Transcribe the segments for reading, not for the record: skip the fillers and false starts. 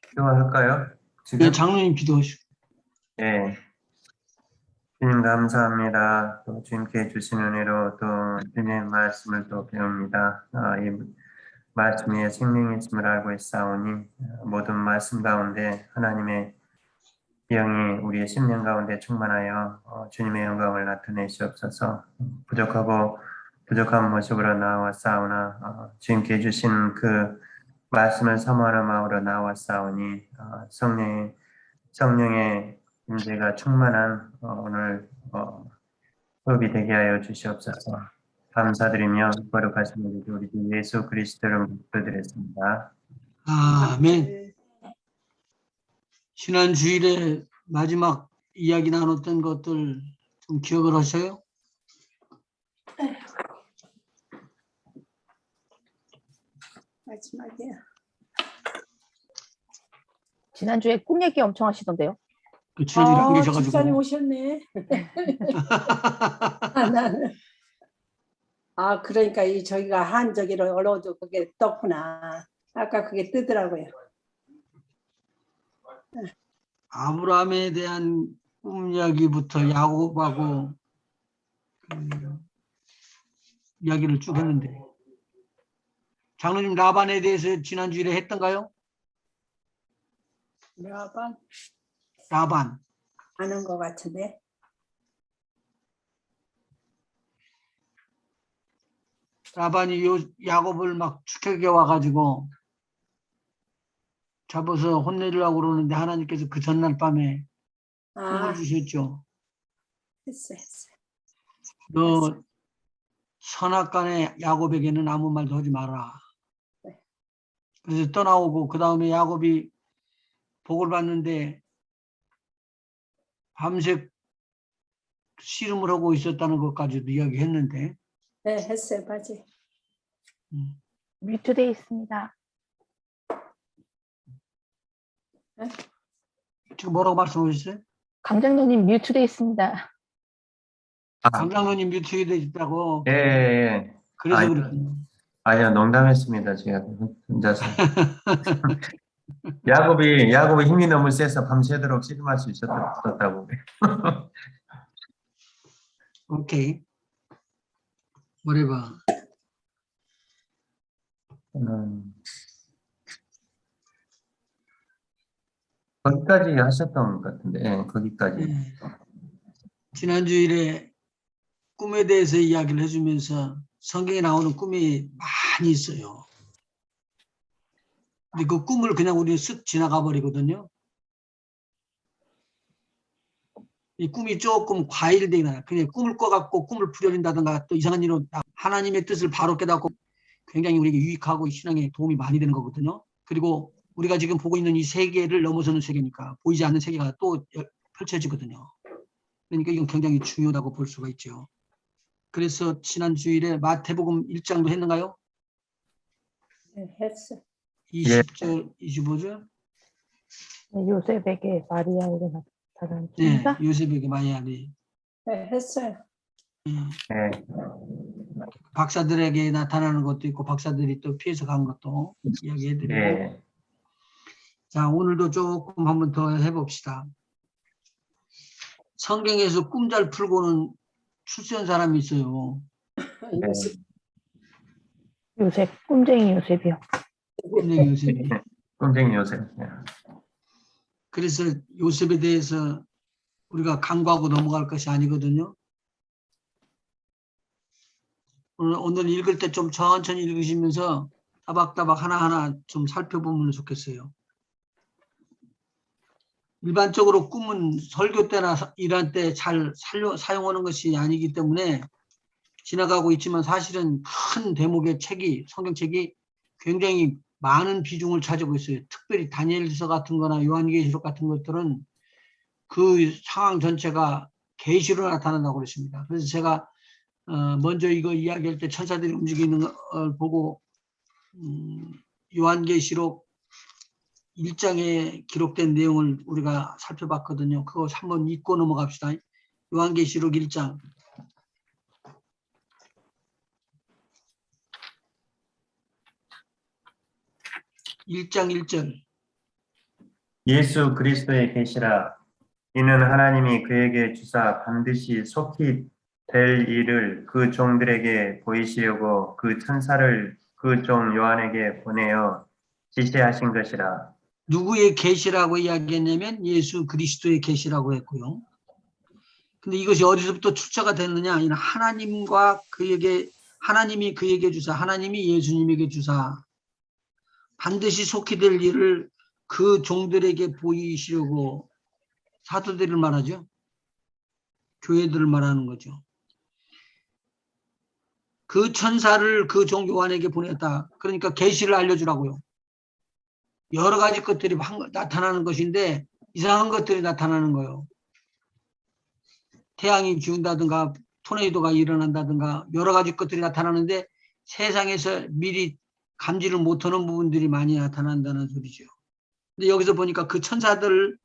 기도할까요? 네, 지금? 장로님 기도하시고. 예. 주님 감사합니다. 또 주님께 주신 은혜로 또 주님의 말씀을 또 배웁니다. 이 말씀 위에 생명의 힘을 알고 있사오니 모든 말씀 가운데 하나님의 영이 우리의 심령 가운데 충만하여 주님의 영광을 나타내시옵소서. 부족한 모습으로 나왔사오나 주님께 주신 그 말씀을 사모하는 마음으로 나왔사오니 성령의 임재가 충만한 오늘 수업이 되게 하여 주시옵소서. 감사드리며 거룩하신 우리 주 예수 그리스도를 기도드렸습니다. 아멘. 지난 주일에 마지막 이야기 나눴던 것들 좀 기억을 하셔요? 마지막이야. 지난주에 꿈 얘기 엄청 하시던데요. 그 지난주에 안 집사님 계셔가지고. 오셨네. 나는 그러니까 이 저기가 한저기로 얼어도 그게 떴구나. 아까 그게 뜨더라고요. 아브라함에 대한 꿈 이야기부터 야곱하고 이야기를 쭉 했는데 장로님 라반에 대해서 지난 주일에 했던가요? 라반 아는 것 같은데. 라반이 야곱을 막 축하게 와가지고 잡아서 혼내려고 그러는데 하나님께서 그 전날 밤에 꿈을 주셨죠. 했어. 너 선악간에 야곱에게는 아무 말도 하지 마라. 네. 그래서 떠나오고 그 다음에 야곱이 복을 받는데 밤새 씨름을 하고 있었다는 것까지도 이야기했는데. 네, 했어요. 맞아요. 뮤트돼 있습니다. 네? 지금 뭐라고 말씀하셨어요? 강장로님 뮤트돼 있습니다. 강장로님 뮤트돼 있다고. 예. 그래서 그랬군요. 아니요, 농담했습니다. 제가 혼자서. 야곱이 힘이 너무 세서 밤새도록 씨름할 수 있었다고. 오케이. whatever. 거기까지 하셨던 것 같은데, 예, 거기까지. 네. 지난주일에 꿈에 대해서 이야기를 해주면서 성경에 나오는 꿈이 많이 있어요. 근데 그 꿈을 그냥 우리는 쓱 지나가 버리거든요. 이 꿈이 조금 과일되거나 그냥 꿈을 꿔갖고 꿈을 부려진다든가 또 이상한 일로 하나님의 뜻을 바로 깨닫고 굉장히 우리에게 유익하고 신앙에 도움이 많이 되는 거거든요. 그리고 우리가 지금 보고 있는 이 세계를 넘어서는 세계니까 보이지 않는 세계가 또 펼쳐지거든요. 그러니까 이건 굉장히 중요하다고 볼 수가 있죠. 그래서 지난 주일에 마태복음 1장도 했는가요? 네, 했어. 20절, 25절? 네, 요셉에게 마리아에게 나타난 네, 천사. 요셉에게 마리아네. 네, 했어요. 예. 박사들에게 나타나는 것도 있고 박사들이 또 피해서 간 것도 이야기해드리고. 예. 자, 오늘도 조금 한번 더 해봅시다. 성경에서 꿈 잘 풀고는 출세한 사람이 있어요. 요셉, 꿈쟁이 요셉이요. 꿈쟁이 요셉이. 꿈쟁이 요새. 그래서 요셉에 대해서 우리가 간과하고 넘어갈 것이 아니거든요. 오늘 읽을 때 좀 천천히 읽으시면서 따박따박 하나하나 좀 살펴보면 좋겠어요. 일반적으로 꿈은 설교 때나 일할 때 잘 사용하는 것이 아니기 때문에 지나가고 있지만 사실은 큰 대목의 책이, 성경책이 굉장히 많은 비중을 차지하고 있어요. 특별히 다니엘서 같은 거나 요한계시록 같은 것들은 그 상황 전체가 계시로 나타난다고 그랬습니다. 그래서 제가 먼저 이거 이야기할 때 천사들이 움직이는 걸 보고 요한계시록 1장에 기록된 내용을 우리가 살펴봤거든요. 그거 한번 읽고 넘어갑시다. 요한계시록 1장. 1장 1절. 예수 그리스도의 계시라. 이는 하나님이 그에게 주사 반드시 속히 될 일을 그 종들에게 보이시려고 그 천사를 그 종 요한에게 보내어 지시하신 것이라. 누구의 계시라고 이야기했냐면 예수 그리스도의 계시라고 했고요. 근데 이것이 어디서부터 출처가 됐느냐? 이는 하나님과 하나님이 그에게 주사, 하나님이 예수님에게 주사 반드시 속히 될 일을 그 종들에게 보이시려고, 사도들을 말하죠. 교회들을 말하는 거죠. 그 천사를 그 종 요한에게 보냈다. 그러니까 계시를 알려주라고요. 여러 가지 것들이 나타나는 것인데 이상한 것들이 나타나는 거예요. 태양이 기운다든가 토네이도가 일어난다든가 여러 가지 것들이 나타나는데 세상에서 미리 감지를 못하는 부분들이 많이 나타난다는 소리죠. 근데 여기서 보니까 그 천사들을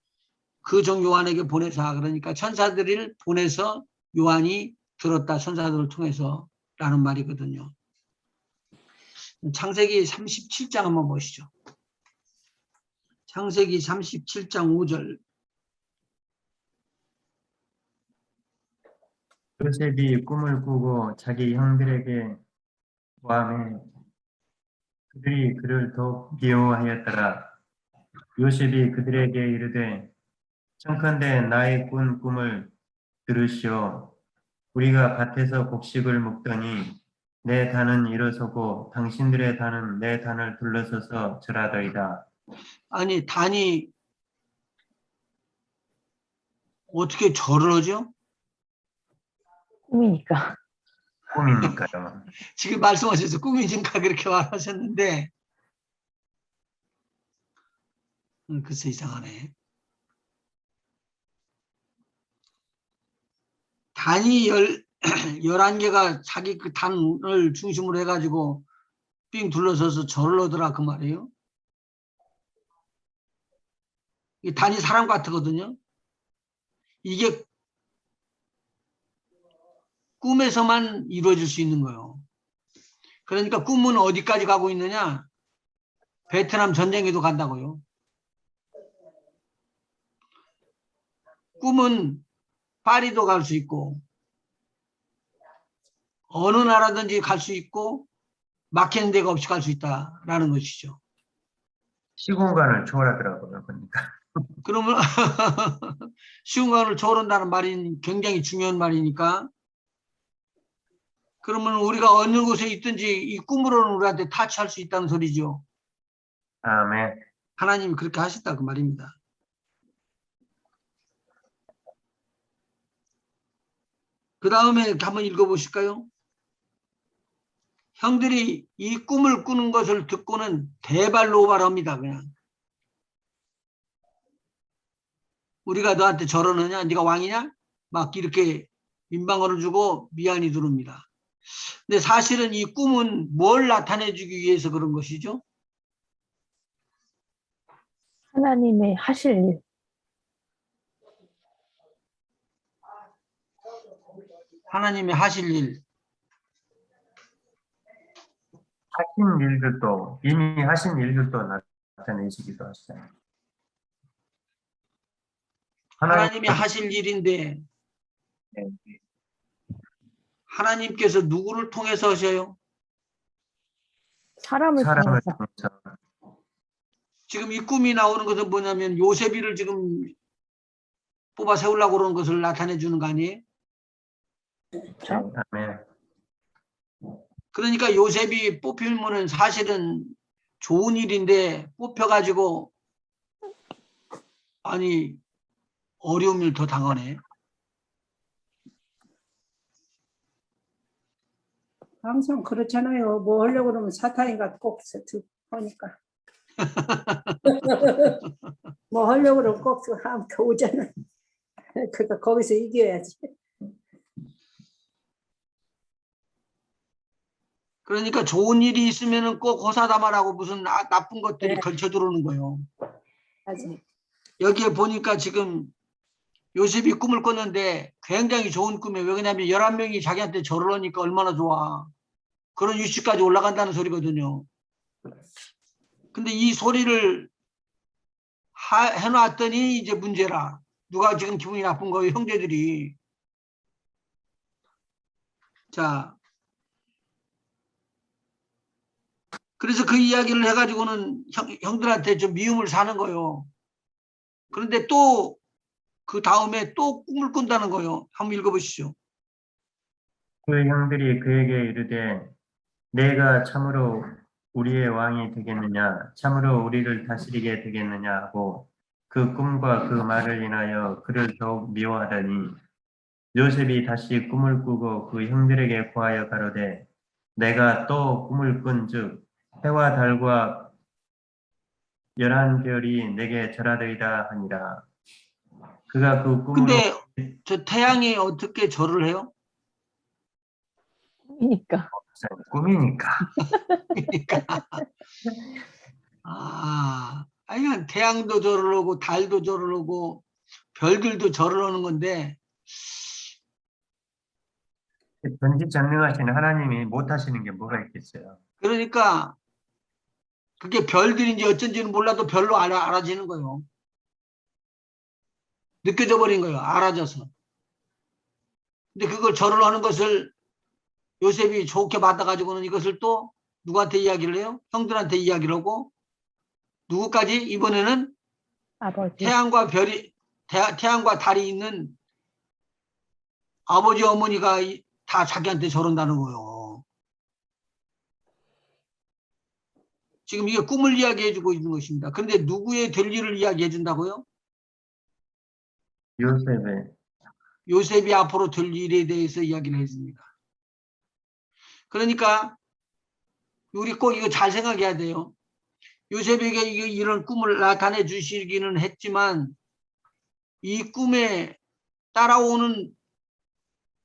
그 종 요한에게 보내사, 그러니까 천사들을 보내서 요한이 들었다. 천사들을 통해서 라는 말이거든요. 창세기 37장 한번 보시죠. 창세기 37장 5절. 요셉이 꿈을 꾸고 자기 형들에게 고함해 그들이 그를 더욱 미워하였더라. 요셉이 그들에게 이르되 청컨대 나의 꾼 꿈을 들으시오. 우리가 밭에서 곡식을 먹더니 내 단은 일어서고 당신들의 단은 내 단을 둘러서서 절하더이다. 아니 단이 어떻게 절을 하죠? 꿈이니까. 꿈이니까요. 지금 말씀하셔서 꿈이니까 그렇게 말하셨는데 글쎄 이상하네. 단이 11개가 자기 그 단을 중심으로 해가지고 삥 둘러서서 절을 하더라 그 말이에요. 이 단이 사람 같거든요. 이게 꿈에서만 이루어질 수 있는 거예요. 그러니까 꿈은 어디까지 가고 있느냐? 베트남 전쟁에도 간다고요. 꿈은 파리도 갈 수 있고 어느 나라든지 갈 수 있고 막히는 데가 없이 갈 수 있다라는 것이죠. 시공간을 초월하더라고요. 보니까. 그러면 시공간을 초월한다는 말이 굉장히 중요한 말이니까 그러면 우리가 어느 곳에 있든지 이 꿈으로는 우리한테 타치할 수 있다는 소리죠. 아멘. 하나님이 그렇게 하셨다 그 말입니다. 그 다음에 한번 읽어보실까요? 형들이 이 꿈을 꾸는 것을 듣고는 대발로발합니다. 그냥 우리가 너한테 저러느냐? 네가 왕이냐? 막 이렇게 민방어를 주고 미안이 두릅니다. 근데 사실은 이 꿈은 뭘 나타내주기 위해서 그런 것이죠? 하나님의 하실 일. 하나님의 하실 일. 하신 일들도 이미 하신 일들도 나타내시기도 하시잖아요. 하나님이 하실 일인데 네. 하나님께서 누구를 통해서 하셔요? 사람을 사람을 통해서. 통해서 지금 이 꿈이 나오는 것은 뭐냐면 요셉이를 지금 뽑아 세우려고 그러는 것을 나타내 주는 거 아니에요? 그렇죠? 아멘. 그러니까 요셉이 뽑히면은 사실은 좋은 일인데 뽑혀가지고 아니 어려움을 더 당하네. 항상 그렇잖아요. 뭐 하려고 그러면 사탄인가 꼭 하니까. 뭐 하려고 그러면 꼭 함께 오잖아. 그러니까 거기서 이겨야지. 그러니까 좋은 일이 있으면은 꼭 호사다마라고 무슨 나쁜 것들이 네. 걸쳐 들어오는 거예요. 하지. 여기에 보니까 지금 요셉이 꿈을 꿨는데 굉장히 좋은 꿈이에요. 왜냐하면 11명이 자기한테 절을 하니까 얼마나 좋아. 그런 위치까지 올라간다는 소리거든요. 근데 이 소리를 해놨더니 이제 문제라. 누가 지금 기분이 나쁜 거예요? 형제들이. 자, 그래서 그 이야기를 해가지고는 형들한테 좀 미움을 사는 거예요. 그런데 또 그 다음에 또 꿈을 꾼다는 거예요. 한번 읽어보시죠. 그 형들이 그에게 이르되 내가 참으로 우리의 왕이 되겠느냐 참으로 우리를 다스리게 되겠느냐 하고 그 꿈과 그 말을 인하여 그를 더욱 미워하더니 요셉이 다시 꿈을 꾸고 그 형들에게 고하여 가로되 내가 또 꿈을 꾼즉 해와 달과 11별이 내게 절하더이다 하니라. 그가 그 꿈으로 근데 저 태양이 어떻게 절을 해요? 그러니까 꿈이니까 그러니까 아니 태양도 절을 하고 달도 절을 하고 별들도 절을 하는 건데 전지전능하신 하나님이 못하시는 게 뭐가 있겠어요? 그러니까 그게 별들인지 어쩐지는 몰라도 별로 알아지는 거예요. 느껴져 버린 거예요. 알아져서. 근데 그걸 절을 하는 것을 요셉이 좋게 받아가지고는 이것을 또 누구한테 이야기를 해요? 형들한테 이야기를 하고 누구까지? 이번에는 아버지. 태양과 달이 있는 아버지 어머니가 다 자기한테 저런다는 거예요. 지금 이게 꿈을 이야기해주고 있는 것입니다. 그런데 누구의 될 일을 이야기해준다고요? 요셉의 요셉이 앞으로 될 일에 대해서 이야기를 해줍니다. 그러니까 우리 꼭 이거 잘 생각해야 돼요. 요셉에게 이런 꿈을 나타내 주시기는 했지만 이 꿈에 따라오는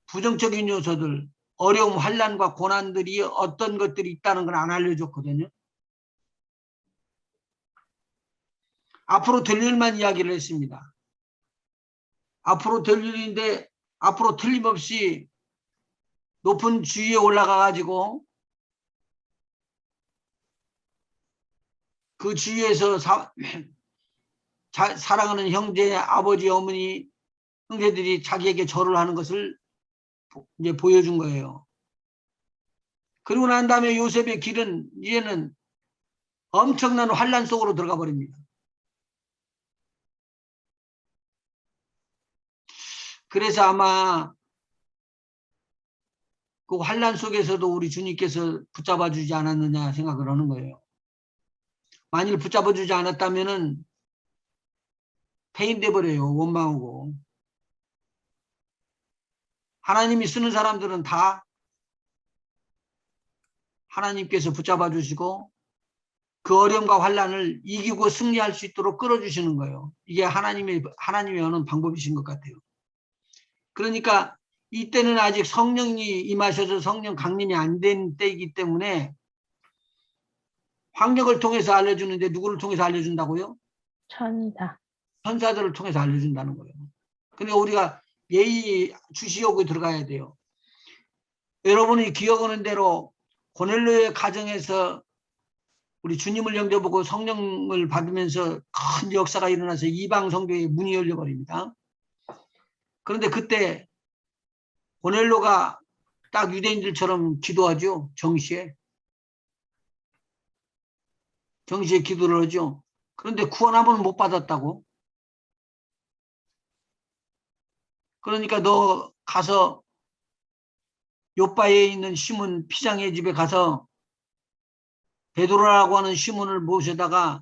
부정적인 요소들, 어려움, 환난과 고난들이 어떤 것들이 있다는 걸 안 알려줬거든요. 앞으로 될 일만 이야기를 했습니다. 앞으로 될 일인데 앞으로 틀림없이 높은 주위에 올라가 가지고 그 주위에서 사랑하는 형제, 아버지, 어머니, 형제들이 자기에게 절을 하는 것을 이제 보여준 거예요. 그리고 난 다음에 요셉의 길은 이제는 엄청난 환란 속으로 들어가 버립니다. 그래서 아마 그 환란 속에서도 우리 주님께서 붙잡아 주지 않았느냐 생각을 하는 거예요. 만일 붙잡아 주지 않았다면은 폐인돼 버려요. 원망하고. 하나님이 쓰는 사람들은 다 하나님께서 붙잡아 주시고 그 어려움과 환란을 이기고 승리할 수 있도록 끌어주시는 거예요. 이게 하나님이 하는 방법이신 것 같아요. 그러니까 이때는 아직 성령이 임하셔서 성령 강림이 안 된 때이기 때문에 환경을 통해서 알려주는데 누구를 통해서 알려준다고요? 천사. 천사들을 통해서 알려준다는 거예요. 그러니까 우리가 예의 주시하고 들어가야 돼요. 여러분이 기억하는 대로 고넬료의 가정에서 우리 주님을 영접하고 성령을 받으면서 큰 역사가 일어나서 이방 성교의 문이 열려버립니다. 그런데 그때 고넬료가 딱 유대인들처럼 기도하죠. 정시에 기도를 하죠. 그런데 구원 한 번 못 받았다고. 그러니까 너 가서 요바에 있는 시몬 피장의 집에 가서 베드로라고 하는 시몬을 모셔다가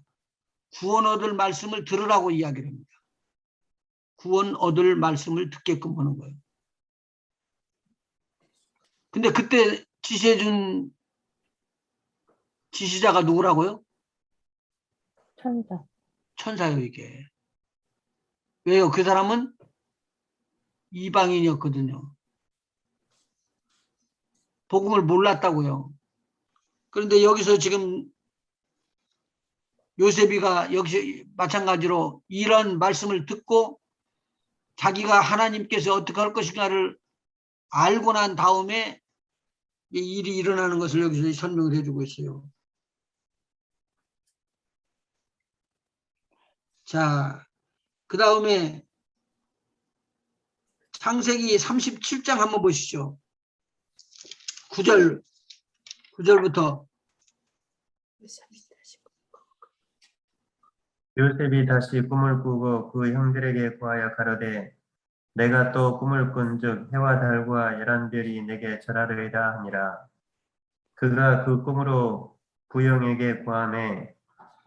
구원 얻을 말씀을 들으라고 이야기를 합니다. 구원 얻을 말씀을 듣게끔 하는 거예요. 근데 그때 지시해준 지시자가 누구라고요? 천사. 천사요, 이게. 왜요? 그 사람은 이방인이었거든요. 복음을 몰랐다고요. 그런데 여기서 지금 요셉이가 역시 마찬가지로 이런 말씀을 듣고 자기가 하나님께서 어떻게 할 것인가를 알고 난 다음에 이 일이 일어나는 것을 여기서 설명을 해주고 있어요. 자, 그 다음에 창세기 37장 한번 보시죠. 9절부터. 요셉이 다시 꿈을 꾸고 그 형들에게 구하여 가로되 내가 또 꿈을 꾼즉 해와 달과 열한 별이 내게 절하리이다 하니라. 그가 그 꿈으로 부형에게 구하매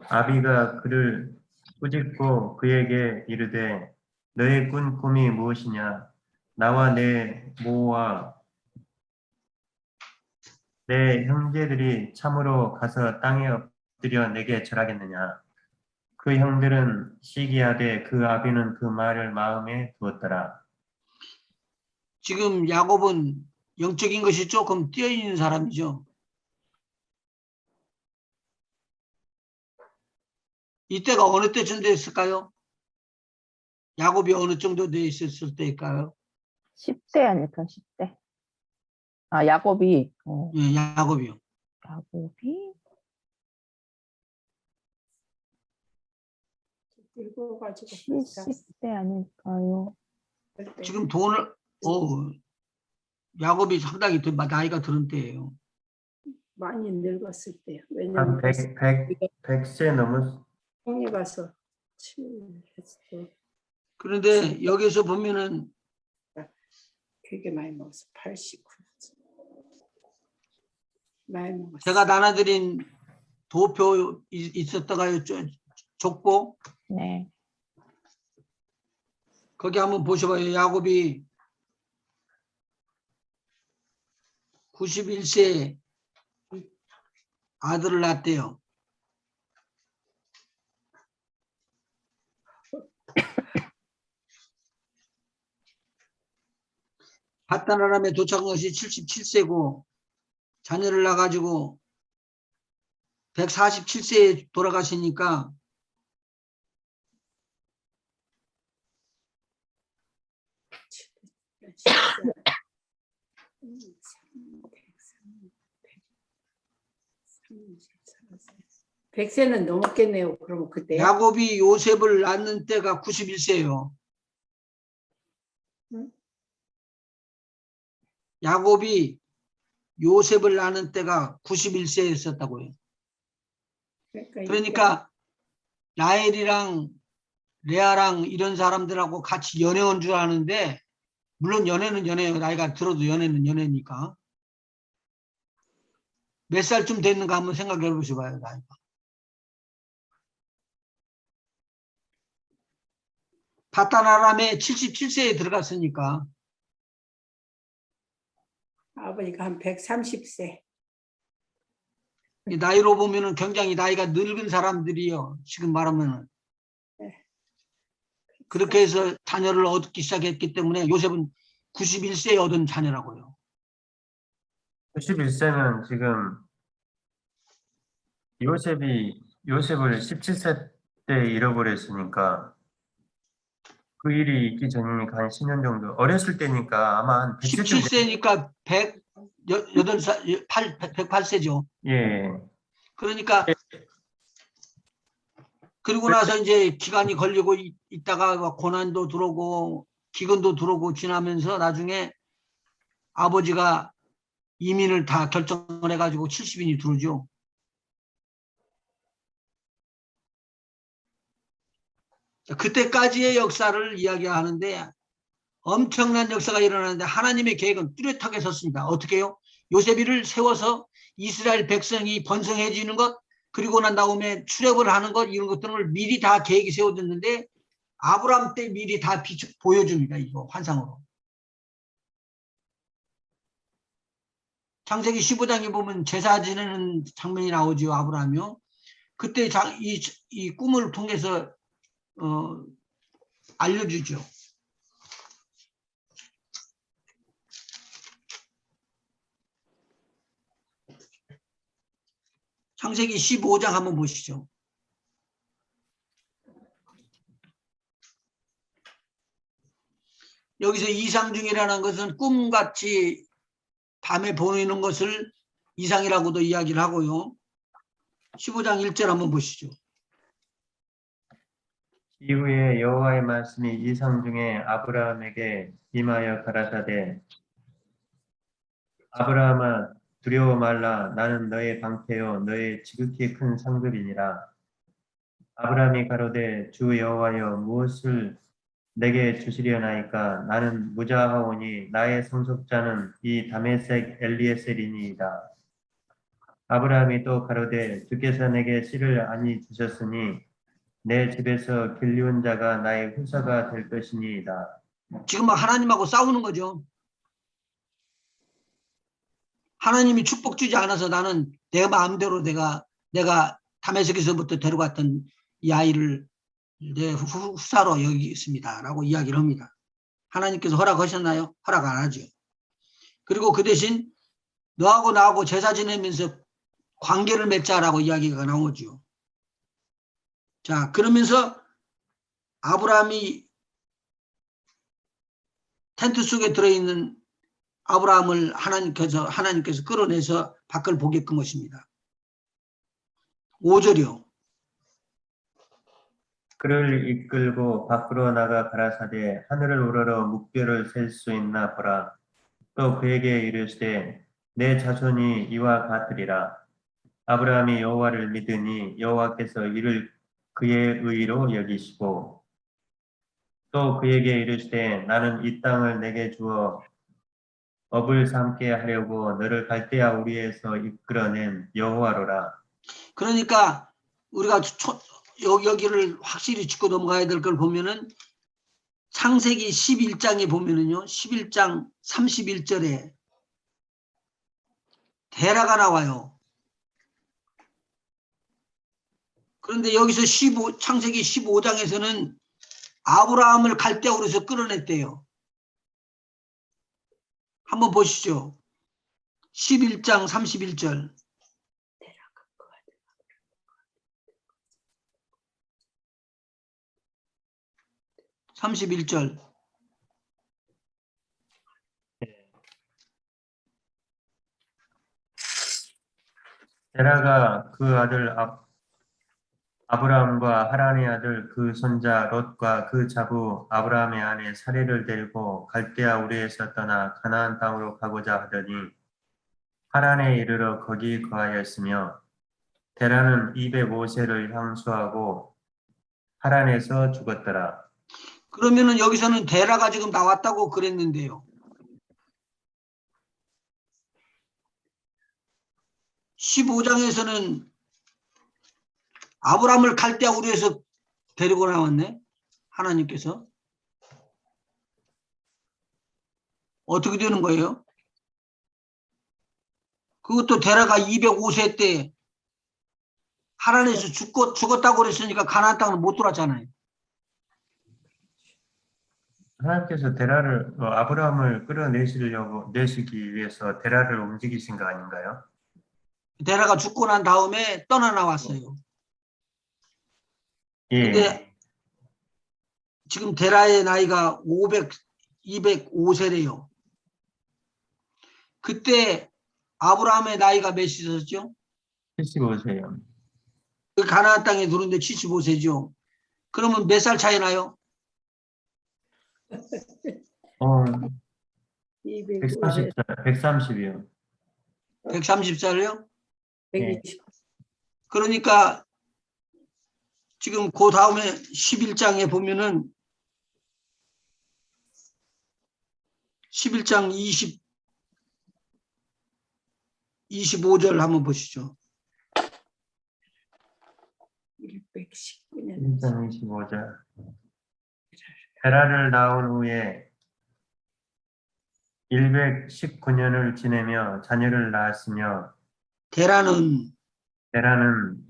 아비가 그를 꾸짖고 그에게 이르되 너의 꾼 꿈이 무엇이냐? 나와 내 모와 내 형제들이 참으로 가서 땅에 엎드려 내게 절하겠느냐? 그 형들은 시기하되 그 아비는 그 말을 마음에 두었더라. 지금 야곱은 영적인 것이 조금 뛰어있는 사람이죠. 이때가 어느 때쯤 됐을까요? 야곱이 어느 정도 돼 있었을 때일까요? 10대 아닐까, 10대. 아, 야곱이, 예, 야곱이요. 야곱이, 읽어가지고 70대 아닐까요? 지금 돈을, 야곱이 상당히 나이가 들은 때예요. 많이 늙었을 때요. 한 왜냐면 100세 넘었. 형이 가서 치료했어. 그런데 여기서 보면은 되게 많이 먹었어. 89. 많이 먹었어. 제가 나눠드린 도표 있었다가요, 족보. 네. 거기 한번 보셔봐요. 야곱이 91세에 아들을 낳았대요. 바단 아람에 도착한 것이 77세고 자녀를 낳아가지고 147세에 돌아가시니까 백세는 넘었겠네요. 그럼 그때. 야곱이 요셉을 낳는 때가 91세예요. 응? 야곱이 요셉을 낳는 때가 91세였었다고요. 그러니까 라헬이랑 레아랑 이런 사람들하고 같이 연애한 줄 아는데, 물론 연애는 연애예요. 나이가 들어도 연애는 연애니까. 몇 살쯤 됐는가 한번 생각해 보셔봐요. 나이가. 바단 아람에 77세에 들어갔으니까 아버지가 한 130세. 이 나이로 보면은 굉장히 나이가 늙은 사람들이요. 지금 말하면은. 그렇게 해서 자녀를 얻기 시작했기 때문에 요셉은 91세에 얻은 자녀라고요. 91세는 지금 요셉을 17세 때 잃어버렸으니까 그 일이 있기 전이니까 한 10년 정도. 어렸을 때니까 아마 한 100세쯤 17세니까 108살, 108세죠. 예. 그러니까 그리고 나서 이제 기간이 걸리고 있다가 고난도 들어오고 기근도 들어오고 지나면서 나중에 아버지가 이민을 다 결정을 해가지고 70인이 들어오죠. 그때까지의 역사를 이야기하는데 엄청난 역사가 일어나는데 하나님의 계획은 뚜렷하게 섰습니다. 어떻게 해요? 요셉이를 세워서 이스라엘 백성이 번성해지는 것, 그리고 난 다음에 출애굽을 하는 것, 이런 것들을 미리 다 계획이 세워졌는데 아브라함 때 미리 다 보여줍니다. 이거 환상으로. 창세기 15장에 보면 제사 지내는 장면이 나오죠. 아브라함이요. 그때 이 꿈을 통해서 알려주죠. 창세기 15장 한번 보시죠. 여기서 이상중이라는 것은 꿈같이 밤에 보이는 것을 이상이라고도 이야기를 하고요. 15장 1절 한번 보시죠. 이후에 여호와의 말씀이 이상 중에 아브라함에게 임하여 가라사대 아브라함아 두려워 말라 나는 너의 방패요 너의 지극히 큰 상급이니라. 아브라함이 가로되 주 여호와여 무엇을 내게 주시려나이까 나는 무자하오니 나의 상속자는 이 다메섹 엘리에셀이니이다. 아브라함이 또 가로되 주께서 내게 씨를 아니 주셨으니 내 집에서 길리온 자가 나의 후사가 될 것이니이다. 지금 막 하나님하고 싸우는 거죠. 하나님이 축복 주지 않아서 나는 내 마음대로 내가 다메섹에서부터 데려갔던 이 아이를 내 후사로 여기겠습니다라고 이야기를 합니다. 하나님께서 허락하셨나요? 허락 안 하죠. 그리고 그 대신 너하고 나하고 제사 지내면서 관계를 맺자라고 이야기가 나오죠. 자, 그러면서 아브라함이 텐트 속에 들어있는 아브라함을 하나님께서 끌어내서 밖을 보게끔 하십니다. 5절이요. 그를 이끌고 밖으로 나가 가라사대 하늘을 우러러 묵별을 셀 수 있나 보라. 또 그에게 이르시되 내 자손이 이와 같으리라. 아브라함이 여호와를 믿으니 여호와께서 이를 그의 의로 여기시고 또 그에게 이르시되 나는 이 땅을 내게 주어 업을 삼게 하려고 너를 갈대아 우리에서 이끌어낸 여호와로라. 그러니까 우리가 여기를 확실히 짚고 넘어가야 될 걸 보면은 창세기 11장에 보면은요. 11장 31절에 데라가 나와요. 그런데 여기서 창세기 15장에서는 아브라함을 갈대아우에서 끌어냈대요. 한번 보시죠. 11장 31절. 31절. 데라가 그 아들 아브라함과 하란의 아들 그 손자 롯과 그 자부 아브라함의 아내 사레를 데리고 갈대아 우리에서 떠나 가나안 땅으로 가고자 하더니 하란에 이르러 거기 거하였으며 데라는 205세를 향수하고 하란에서 죽었더라. 그러면은 여기서는 데라가 지금 나왔다고 그랬는데요. 15장에서는 아브라함을 갈대아 우리에서 데리고 나왔네. 하나님께서. 어떻게 되는 거예요? 그것도 데라가 205세 때 하란에서 죽었다고 그랬으니까 가나안 땅을 못 돌았잖아요. 하나님께서 아브라함을 내시기 위해서 데라를 움직이신 거 아닌가요? 데라가 죽고 난 다음에 떠나 나왔어요. 예. 근데 지금 데라의 나이가 205세래요. 그때 아브라함의 나이가 몇이었죠? 75세요. 그 가나안 땅에 들어오는데 75세죠. 그러면 몇 살 차이 나요? 250, 130이요. 130살이요? 120. 그러니까 지금 그 다음에 11장에 보면은 11장 25절 한번 보시죠. 119년. 1장 25절. 데라를 낳은 후에 119년을 지내며 자녀를 낳았으며 데라는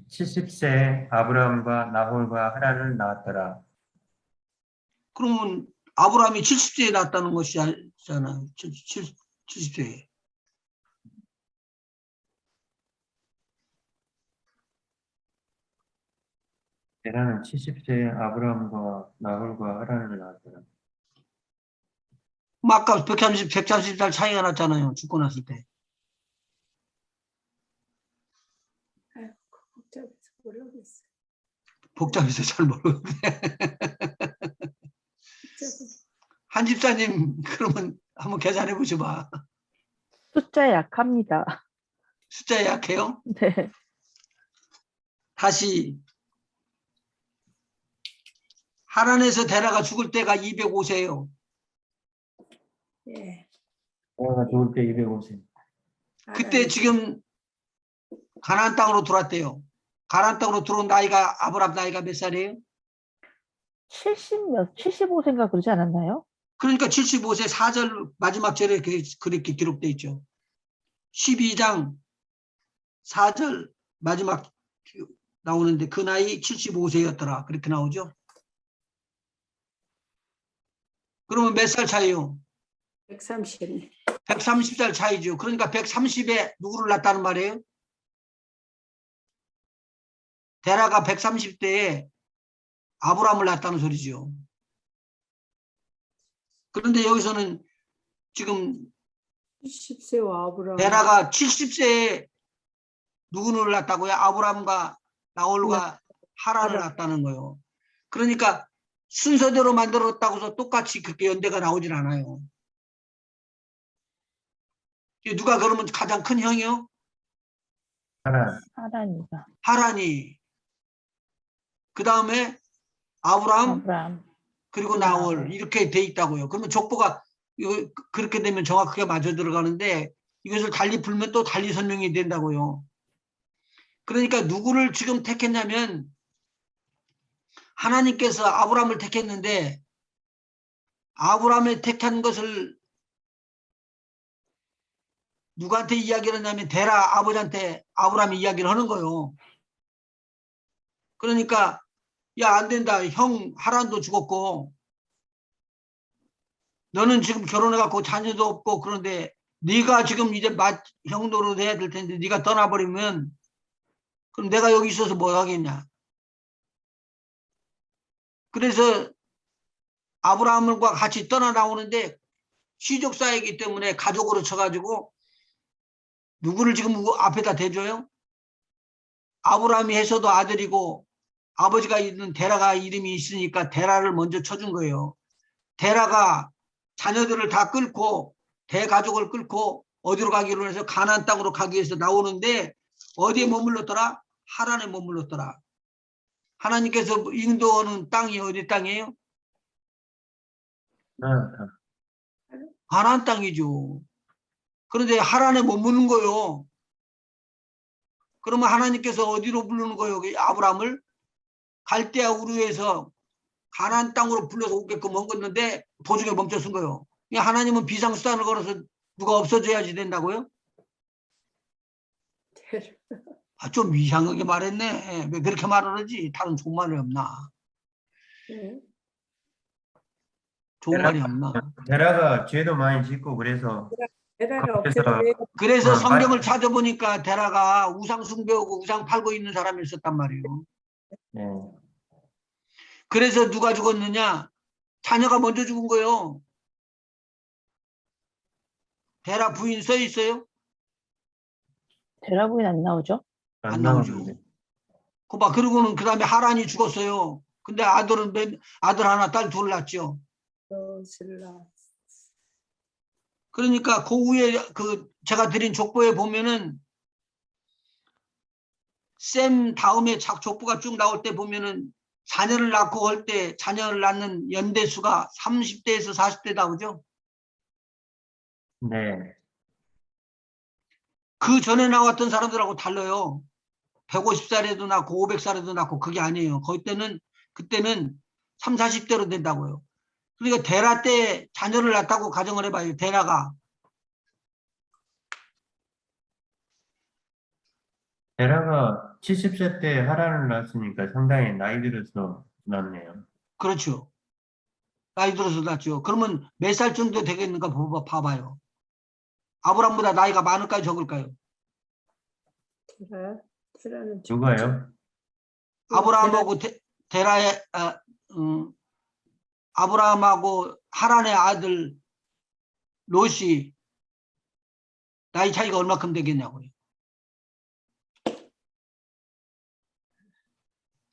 70세에 아브라함과 나홀과 하란을 낳았더라. 그러면 아브라함이 70세에 낳았다는 것이잖아요. 70세에. 데라는 70세에 아브라함과 나홀과 하란을 낳았더라. 아까 130살 차이가 났잖아요. 죽고 났을 때. 복잡해서 모르겠어. 복잡해서 잘 모르는데. 한 집사님 그러면 한번 계산해 보셔봐. 숫자 약합니다. 숫자에 약해요? 네. 다시 하란에서 데라가 죽을 때가 205세예요. 예. 내가 죽을 때 250. 그때 지금 가나안 땅으로 들어왔대요. 가나안 땅으로 들어온 나이가 아브람 나이가 몇 살이에요? 75세인가 그러지 않았나요? 그러니까 75세 4절 마지막 절에 그렇게 기록돼 있죠. 12장 4절 마지막 나오는데 그 나이 75세였더라. 그렇게 나오죠. 그러면 몇 살 차이요? 130. 130살 차이죠. 그러니까 130에 누구를 낳았다는 말이에요? 데라가 130대에 아브람을 낳았다는 소리죠. 그런데 여기서는 지금 70세와 아브라함. 데라가 70세에 누구를 낳았다고요? 아브람과 나홀과 하란을 낳았다는 거예요. 그러니까 순서대로 만들었다고 해서 똑같이 그렇게 연대가 나오질 않아요. 누가 그러면 가장 큰 형이요? 하란. 하란이가. 하란이. 그 다음에 아브람 아브람. 그리고 나홀 이렇게 돼 있다고요. 그러면 족보가 이거 그렇게 되면 정확하게 맞아 들어가는데 이것을 달리 풀면 또 달리 설명이 된다고요. 그러니까 누구를 지금 택했냐면 하나님께서 아브람을 택했는데 아브람을 택한 것을 누구한테 이야기를 하냐면 데라 아버지한테 아브람이 이야기를 하는 거예요. 그러니까 야, 안 된다. 형 하란도 죽었고 너는 지금 결혼해갖고 자녀도 없고 그런데 네가 지금 이제 형 노릇 해야 될 텐데 네가 떠나버리면 그럼 내가 여기 있어서 뭐 하겠냐. 그래서 아브라함과 같이 떠나 나오는데 시족사이기 때문에 가족으로 쳐가지고 누구를 지금 앞에다 대줘요? 아브라함이 해서도 아들이고 아버지가 있는 데라가 이름이 있으니까 데라를 먼저 쳐준 거예요. 데라가 자녀들을 다 끌고 대가족을 끌고 어디로 가기로 해서 가나안 땅으로 가기 위해서 나오는데 어디에 머물렀더라? 하란에 머물렀더라. 하나님께서 인도하는 땅이 어디 땅이에요? 가나안 땅이죠. 그런데 하란에 머무는 거요. 그러면 하나님께서 어디로 부르는 거예요? 아브라함을 갈대아 우르에서 가나안 땅으로 불러서 오게끔 한 건데 도중에 멈춰 쓴 거예요. 하나님은 비상수단을 걸어서 누가 없어져야지 된다고요? 좀 이상하게 말했네. 왜 그렇게 말을 하지? 다른 좋은 말이 없나? 예. 좋은 말이 없나? 데라가 죄도 많이 짓고 그래서 데라가 거기서 없애버려요. 그래서 어, 성경을 찾아보니까 데라가 우상 숭배하고 우상 팔고 있는 사람이 있었단 말이에요. 네. 그래서 누가 죽었느냐? 자녀가 먼저 죽은 거예요. 데라 부인 써 있어요? 데라 부인 안 나오죠? 안 나오죠. 나오는데. 그봐. 그리고는 그 다음에 하란이 죽었어요. 근데 아들 하나, 딸 둘 낳았죠. 신라. 그러니까 그 후에 제가 드린 족보에 보면은 셈 다음에 족보가 쭉 나올 때 보면은 자녀를 낳고 할 때 자녀를 낳는 연대수가 30대에서 40대 나오죠. 네. 그 전에 나왔던 사람들하고 달라요. 150살에도 낳고 500살에도 낳고 그게 아니에요. 그때는 3, 40대로 된다고요. 그러니까 데라 때 자녀를 낳았다고 가정을 해봐요. 데라가 70세 때 하란을 낳았으니까 상당히 나이 들어서 낳네요. 그렇죠. 나이 들어서 낳죠. 그러면 몇 살 정도 되겠는가 봐봐요. 아브람보다 나이가 많을까요, 적을까요? 테라는 누가요? 아브라함하고 데라의 아브라함하고 하란의 아들 롯이 나이 차이가 얼마큼 되겠냐고요.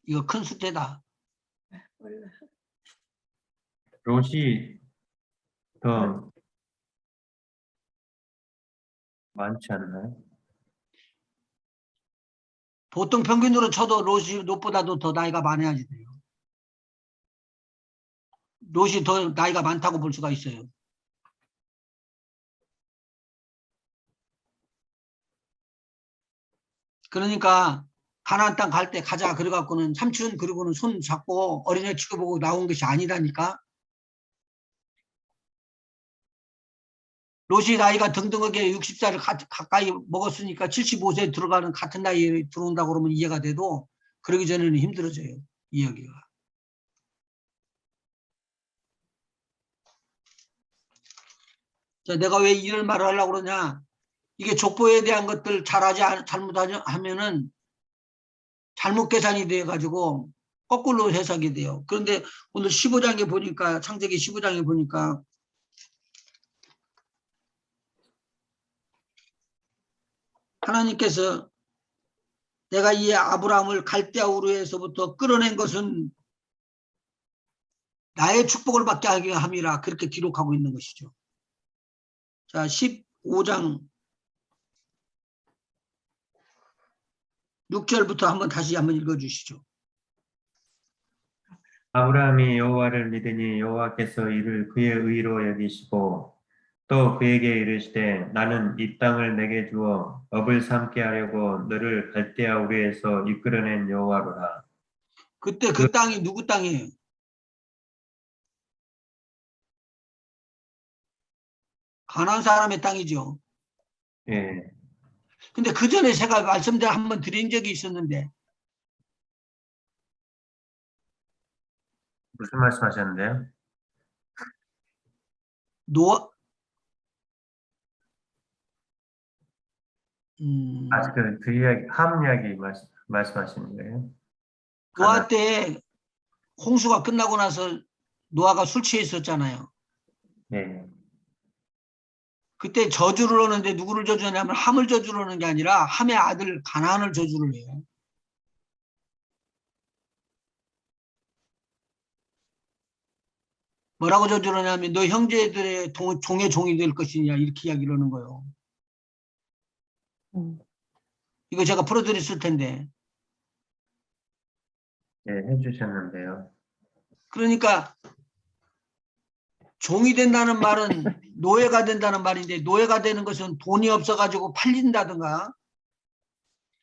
이거 큰 숫자다. 몰라. 롯이 더 많지 않나요? 보통 평균으로 쳐도 롯보다도 더 나이가 많아야지 돼요. 롯이 더 나이가 많다고 볼 수가 있어요. 그러니까 가나안 땅 갈 때 가자 그래갖고는 삼촌 그리고는 손 잡고 어린애 취급하고 나온 것이 아니라니까. 롯이 나이가 등등하게 60살을 가까이 먹었으니까 75세 들어가는 같은 나이에 들어온다고 그러면 이해가 돼도 그러기 전에는 힘들어져요. 이해하기가. 자, 내가 왜 이런 말을 하려고 그러냐. 이게 족보에 대한 것들 잘못하면은 잘못 계산이 돼가지고 거꾸로 해석이 돼요. 그런데 오늘 15장에 보니까 창세기 15장에 보니까 하나님께서 내가 이 아브라함을 갈대아 우르에서부터 끌어낸 것은 나의 축복을 받게 하게 함이라 그렇게 기록하고 있는 것이죠. 자, 15장 6절부터 한번 다시 한번 읽어주시죠. 아브라함이 여호와를 믿으니 여호와께서 이를 그의 의로 여기시고 또 그에게 이르시되 나는 이 땅을 내게 주어 업을 삼게 하려고 너를 갈대아 우르에서 이끌어낸 여호와로라. 그때 그 땅이 누구 땅이에요? 가나안 사람의 땅이죠. 예, 근데 그 전에 제가 말씀드려 한번 드린 적이 있었는데 무슨 말씀하셨는데요? 노아 그 이야기, 함 이야기 말씀하시는 거예요? 노아 때 홍수가 끝나고 나서 노아가 술 취해 있었잖아요. 네, 그때 저주를 하는데 누구를 저주하냐면 함을 저주를 하는 게 아니라 함의 아들 가나안을 저주를 해요. 뭐라고 저주를 하냐면 너 형제들의 종의 종이 될 것이냐 이렇게 이야기를 하는 거예요. 이거 제가 풀어드렸을 텐데. 네, 해주셨는데요. 그러니까 종이 된다는 말은 노예가 된다는 말인데 노예가 되는 것은 돈이 없어가지고 팔린다든가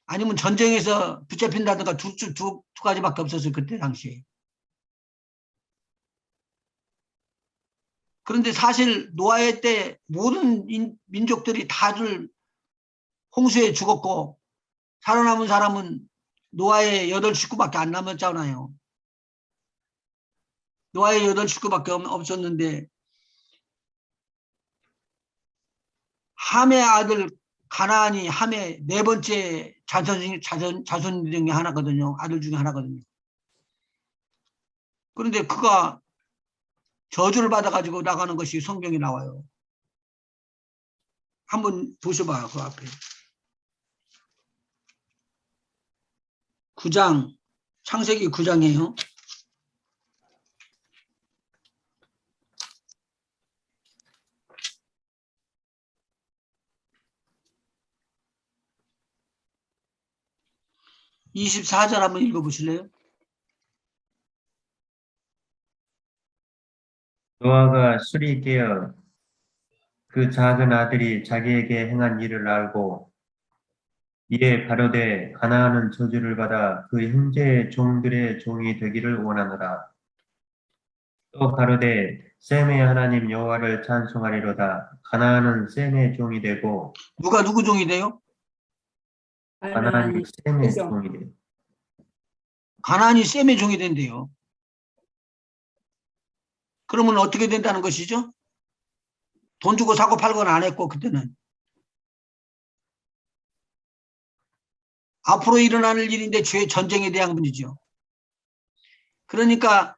아니면 전쟁에서 붙잡힌다든가 두 가지밖에 없었어요. 그때 당시에. 그런데 사실 노아의 때 모든 민족들이 다들 홍수에 죽었고 살아남은 사람은 노아의 8식구밖에 안 남았잖아요. 노아의 8식구밖에 없었는데 함의 아들 가나안이 함의 4번째 자손 중에 하나거든요. 아들 중에 하나거든요. 그런데 그가 저주를 받아가지고 나가는 것이 성경에 나와요. 한번 보셔봐요. 그 앞에. 9장, 창세기 9장이에요. (24절) 한번 읽어보실래요? 노아가 술이 깨어 그 작은 아들이 자기에게 행한 일을 알고 이에 가로되 가나안은 저주를 받아 그 형제의 종들의 종이 되기를 원하노라. 또 가로되 셈의 하나님 여호와를 찬송하리로다. 가나안은 셈의 종이 되고 누가 누구 종이 돼요? 가나안이 셈의 그죠. 종이 되. 가나안이 셈의 종이 된대요. 그러면 어떻게 된다는 것이죠? 돈 주고 사고 팔고는 안 했고 그때는. 앞으로 일어나는 일인데 전쟁에 대한 분이죠. 그러니까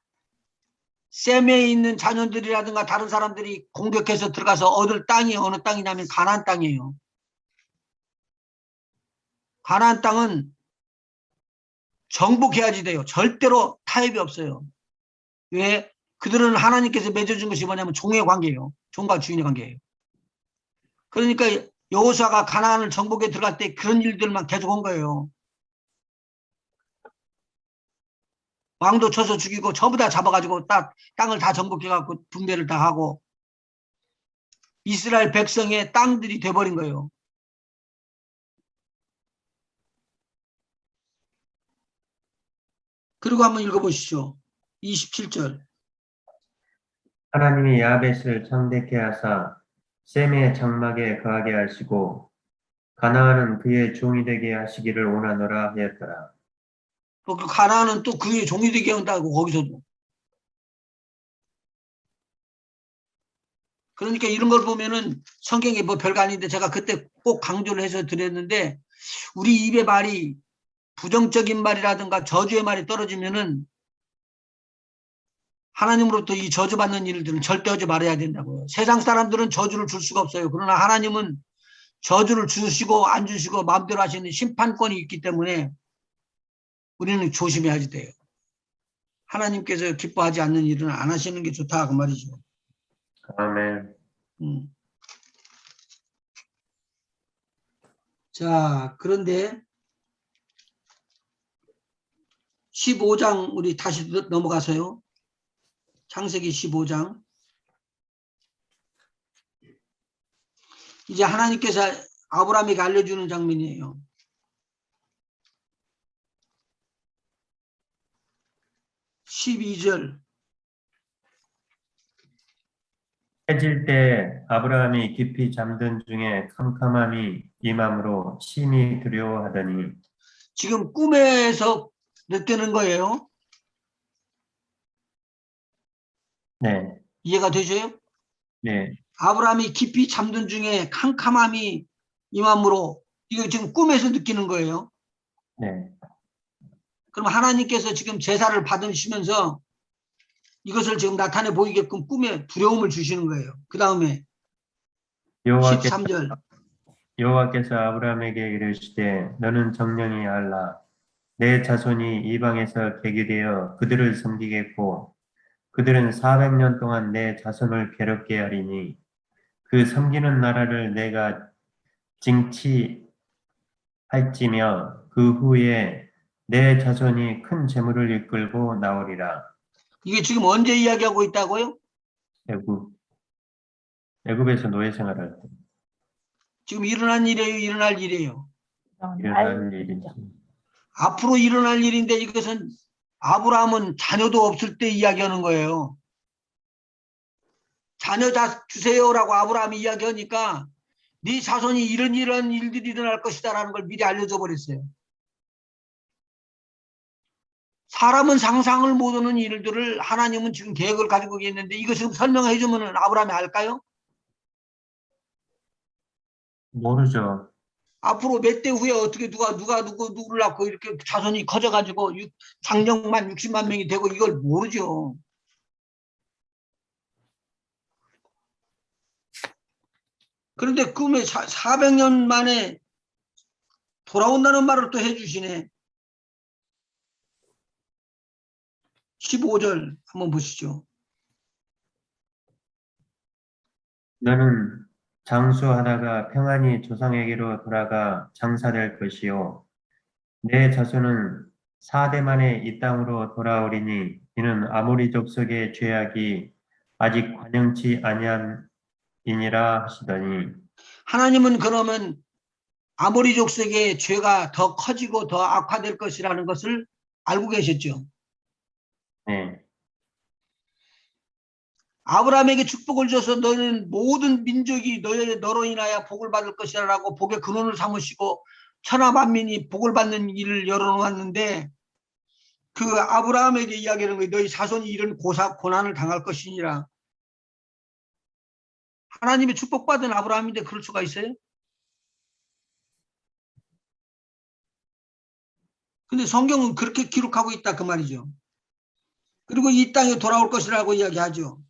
셈에 있는 자녀들이라든가 다른 사람들이 공격해서 들어가서 얻을 땅이 어느 땅이냐면 가나안 땅이에요. 가나안 땅은 정복해야지 돼요. 절대로 타협이 없어요. 왜? 그들은 하나님께서 맺어준 것이 뭐냐면 종의 관계예요. 종과 주인의 관계예요. 그러니까 여호수아가 가나안을 정복에 들어갈 때 그런 일들만 계속 한 거예요. 왕도 쳐서 죽이고 전부 다 잡아가지고 땅을 다 정복해갖고 분배를 다 하고 이스라엘 백성의 땅들이 돼버린 거예요. 그리고 한번 읽어보시죠. 27절. 하나님이 야벳을 창대케 하사 셈의 장막에 거하게 하시고 가나안은 그의 종이 되게 하시기를 원하노라 하였더라. 그 가나안은 또 그의 종이 되게 한다고 거기서도. 그러니까 이런 걸 보면은 성경에 뭐 별거 아닌데 제가 그때 꼭 강조를 해서 드렸는데 우리 입의 말이 부정적인 말이라든가 저주의 말이 떨어지면은 하나님으로부터 이 저주받는 일들은 절대 하지 말아야 된다고요. 세상 사람들은 저주를 줄 수가 없어요. 그러나 하나님은 저주를 주시고 안 주시고 마음대로 하시는 심판권이 있기 때문에 우리는 조심해야지 돼요. 하나님께서 기뻐하지 않는 일은 안 하시는 게 좋다 그 말이죠. 아멘. 자, 그런데 15장 우리 다시 넘어가서요. 창세기 15장. 이제 하나님께서 아브라함에게 알려주는 장면이에요. 12절. 해질 때 아브라함이 깊이 잠든 중에 캄캄함이 임함으로 심히 두려워하더니 지금 꿈에서 느끼는 거예요. 네, 이해가 되세요? 네, 아브라함이 깊이 잠든 중에 캄캄함이 임함으로 이거 지금 꿈에서 느끼는 거예요. 네. 그럼 하나님께서 지금 제사를 받으시면서 이것을 지금 나타내 보이게끔 꿈에 두려움을 주시는 거예요. 그 다음에 13절. 여호와께서 아브라함에게 이르시되 너는 정령이 알라 내 자손이 이방에서 계기되어 그들을 섬기겠고 그들은 400년 동안 내 자손을 괴롭게 하리니 그 섬기는 나라를 내가 징치할지며 그 후에 내 자손이 큰 재물을 이끌고 나오리라. 이게 지금 언제 이야기하고 있다고요? 애굽에서 노예 생활할 때 지금 일어난 일이에요? 일어날 일이에요? 일어날 일이지. 앞으로 일어날 일인데 이것은 아브라함은 자녀도 없을 때 이야기하는 거예요. 자녀 주세요라고 아브라함이 이야기하니까 네 자손이 이런 일들이 일어날 것이다라는 걸 미리 알려줘 버렸어요. 사람은 상상을 못하는 일들을 하나님은 지금 계획을 가지고 있는데 이것을 설명해 주면 아브라함이 알까요? 모르죠. 앞으로 몇 대 후에 어떻게 누구를 낳고 이렇게 자손이 커져가지고 장정만 60만 명이 되고 이걸 모르죠. 그런데 꿈에 400년 만에 돌아온다는 말을 또 해주시네. 15절 한번 보시죠. 너는 장수하다가 평안히 조상에게로 돌아가 장사될 것이요. 내 자손은 4대 만에 이 땅으로 돌아오리니 이는 아모리 족속의 죄악이 아직 관영치 아니함이니라 하시더니 하나님은 그러면 아모리 족속의 죄가 더 커지고 더 악화될 것이라는 것을 알고 계셨죠. 네, 아브라함에게 축복을 줘서 너는 모든 민족이 너로 인하여 복을 받을 것이라고 복의 근원을 삼으시고 천하 만민이 복을 받는 일을 열어놓았는데 그 아브라함에게 이야기하는 거예요. 너희 자손이 이런 고난을 당할 것이니라. 하나님의 축복받은 아브라함인데 그럴 수가 있어요? 근데 성경은 그렇게 기록하고 있다 그 말이죠. 그리고 이 땅에 돌아올 것이라고 이야기하죠.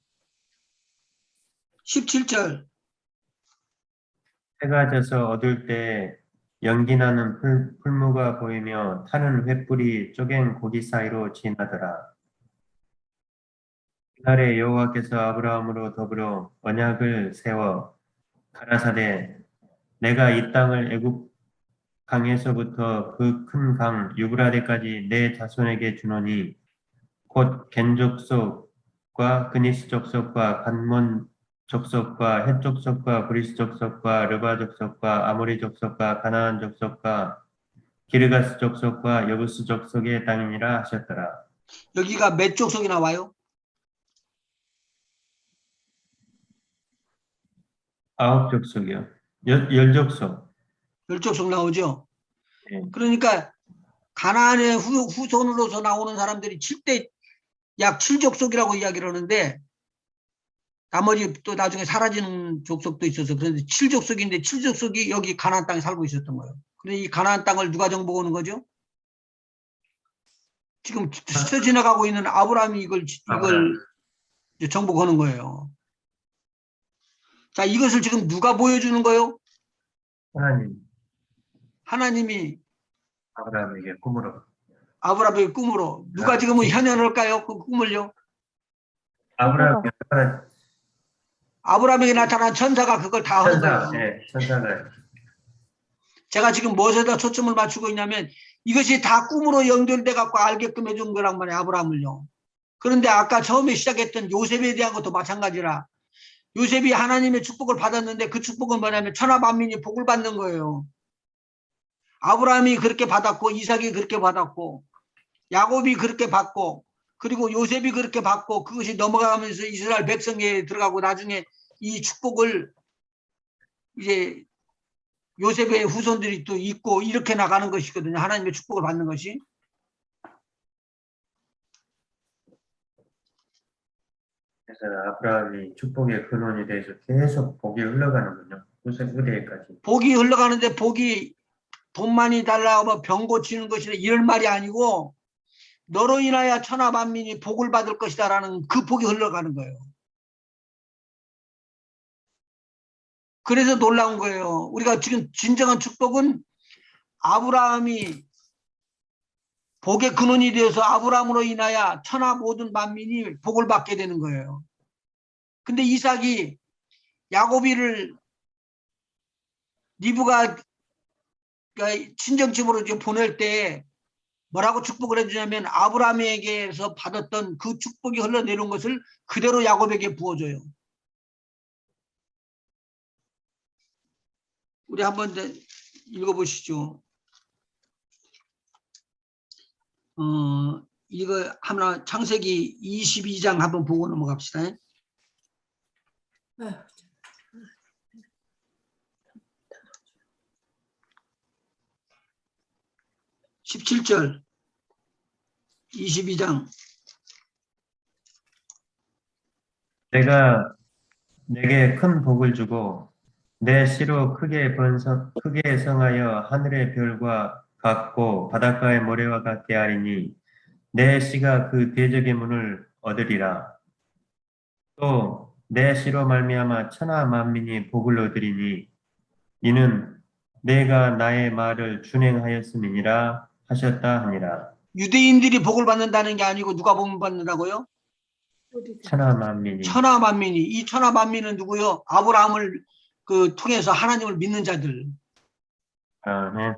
17절. 해가 져서 어두울 때 연기 나는 풀무가 보이며 타는 횃불이 쪼갠 고기 사이로 지나더라. 그날에 여호와께서 아브라함으로 더불어 언약을 세워 가라사대 내가 이 땅을 애굽 강에서부터 그 큰 강 유브라데까지 내 자손에게 주노니 곧 겐 족속과 그니스 족속과 간몬 족속과 헷 족속과 브리스 족속과 르바 족속과 아모리 족속과 가나안 족속과 기르가스 족속과 여부스 족속의 땅이니라 하셨더라. 여기가 몇 족속이 나와요? 9족속이요. 10족속. 10족속 나오죠? 예. 그러니까 가나안의 후손으로서 나오는 사람들이 약 7족속이라고 이야기를 하는데 나머지 또 나중에 사라지는 족속도 있어서 그런데 7족속인데 7족속이 여기 가나안 땅에 살고 있었던 거예요. 그런데 이 가나안 땅을 누가 정복하는 거죠? 지금 스쳐 지나가고 있는 아브라함이 이걸 이제 정복하는 거예요. 자, 이것을 지금 누가 보여주는 거예요? 하나님 하나님이 아브라함에게 꿈으로. 아브라함의 꿈으로 누가 지금은 현현할까요? 그 꿈을요? 아브라함이 아브라함에게 나타난 천사가 그걸 다 하는 천사, 거예요. 예, 천사가 제가 지금 무엇에다 초점을 맞추고 있냐면 이것이 다 꿈으로 연결돼 갖고 알게끔 해준 거란 말이에요. 아브라함을요. 그런데 아까 처음에 시작했던 요셉에 대한 것도 마찬가지라 요셉이 하나님의 축복을 받았는데 그 축복은 뭐냐면 천하 만민이 복을 받는 거예요. 아브라함이 그렇게 받았고 이삭이 그렇게 받았고 야곱이 그렇게 받고 그리고 요셉이 그렇게 받고 그것이 넘어가면서 이스라엘 백성에 들어가고 나중에 이 축복을 이제 요셉의 후손들이 또 있고 이렇게 나가는 것이거든요. 하나님의 축복을 받는 것이. 그래서 아브라함이 축복의 근원이 돼서 계속 복이 흘러가는군요. 후대까지. 복이 흘러가는데 복이 돈 많이 달라고 뭐 병 고치는 것이나 이런 말이 아니고 너로 인하여 천하 만민이 복을 받을 것이다라는 그 복이 흘러가는 거예요. 그래서 놀라운 거예요. 우리가 지금 진정한 축복은 아브라함이 복의 근원이 되어서 아브라함으로 인하여 천하 모든 만민이 복을 받게 되는 거예요. 근데 이삭이 야곱이를 리브가 친정집으로 보낼 때 뭐라고 축복을 해주냐면 아브라함에게서 받았던 그 축복이 흘러내려온 것을 그대로 야곱에게 부어줘요. 우리 한번 읽어보시죠. 이거 하나 창세기 22장 한번 보고 넘어갑시다. 아휴, 17절 22장 내가 내게 큰 복을 주고 내 씨로 크게 성하여 하늘의 별과 같고 바닷가의 모래와 같게 하리니 내 씨가 그 대적의 문을 얻으리라. 또 내 씨로 말미암아 천하 만민이 복을 얻으리니 이는 내가 나의 말을 준행하였음이니라 하셨다 하니라. 유대인들이 복을 받는다는 게 아니고 누가 복을 받는다고요? 천하 만민이. 천하 만민이. 이 천하 만민은 누구요? 아브라함을 통해서 하나님을 믿는 자들. 아멘.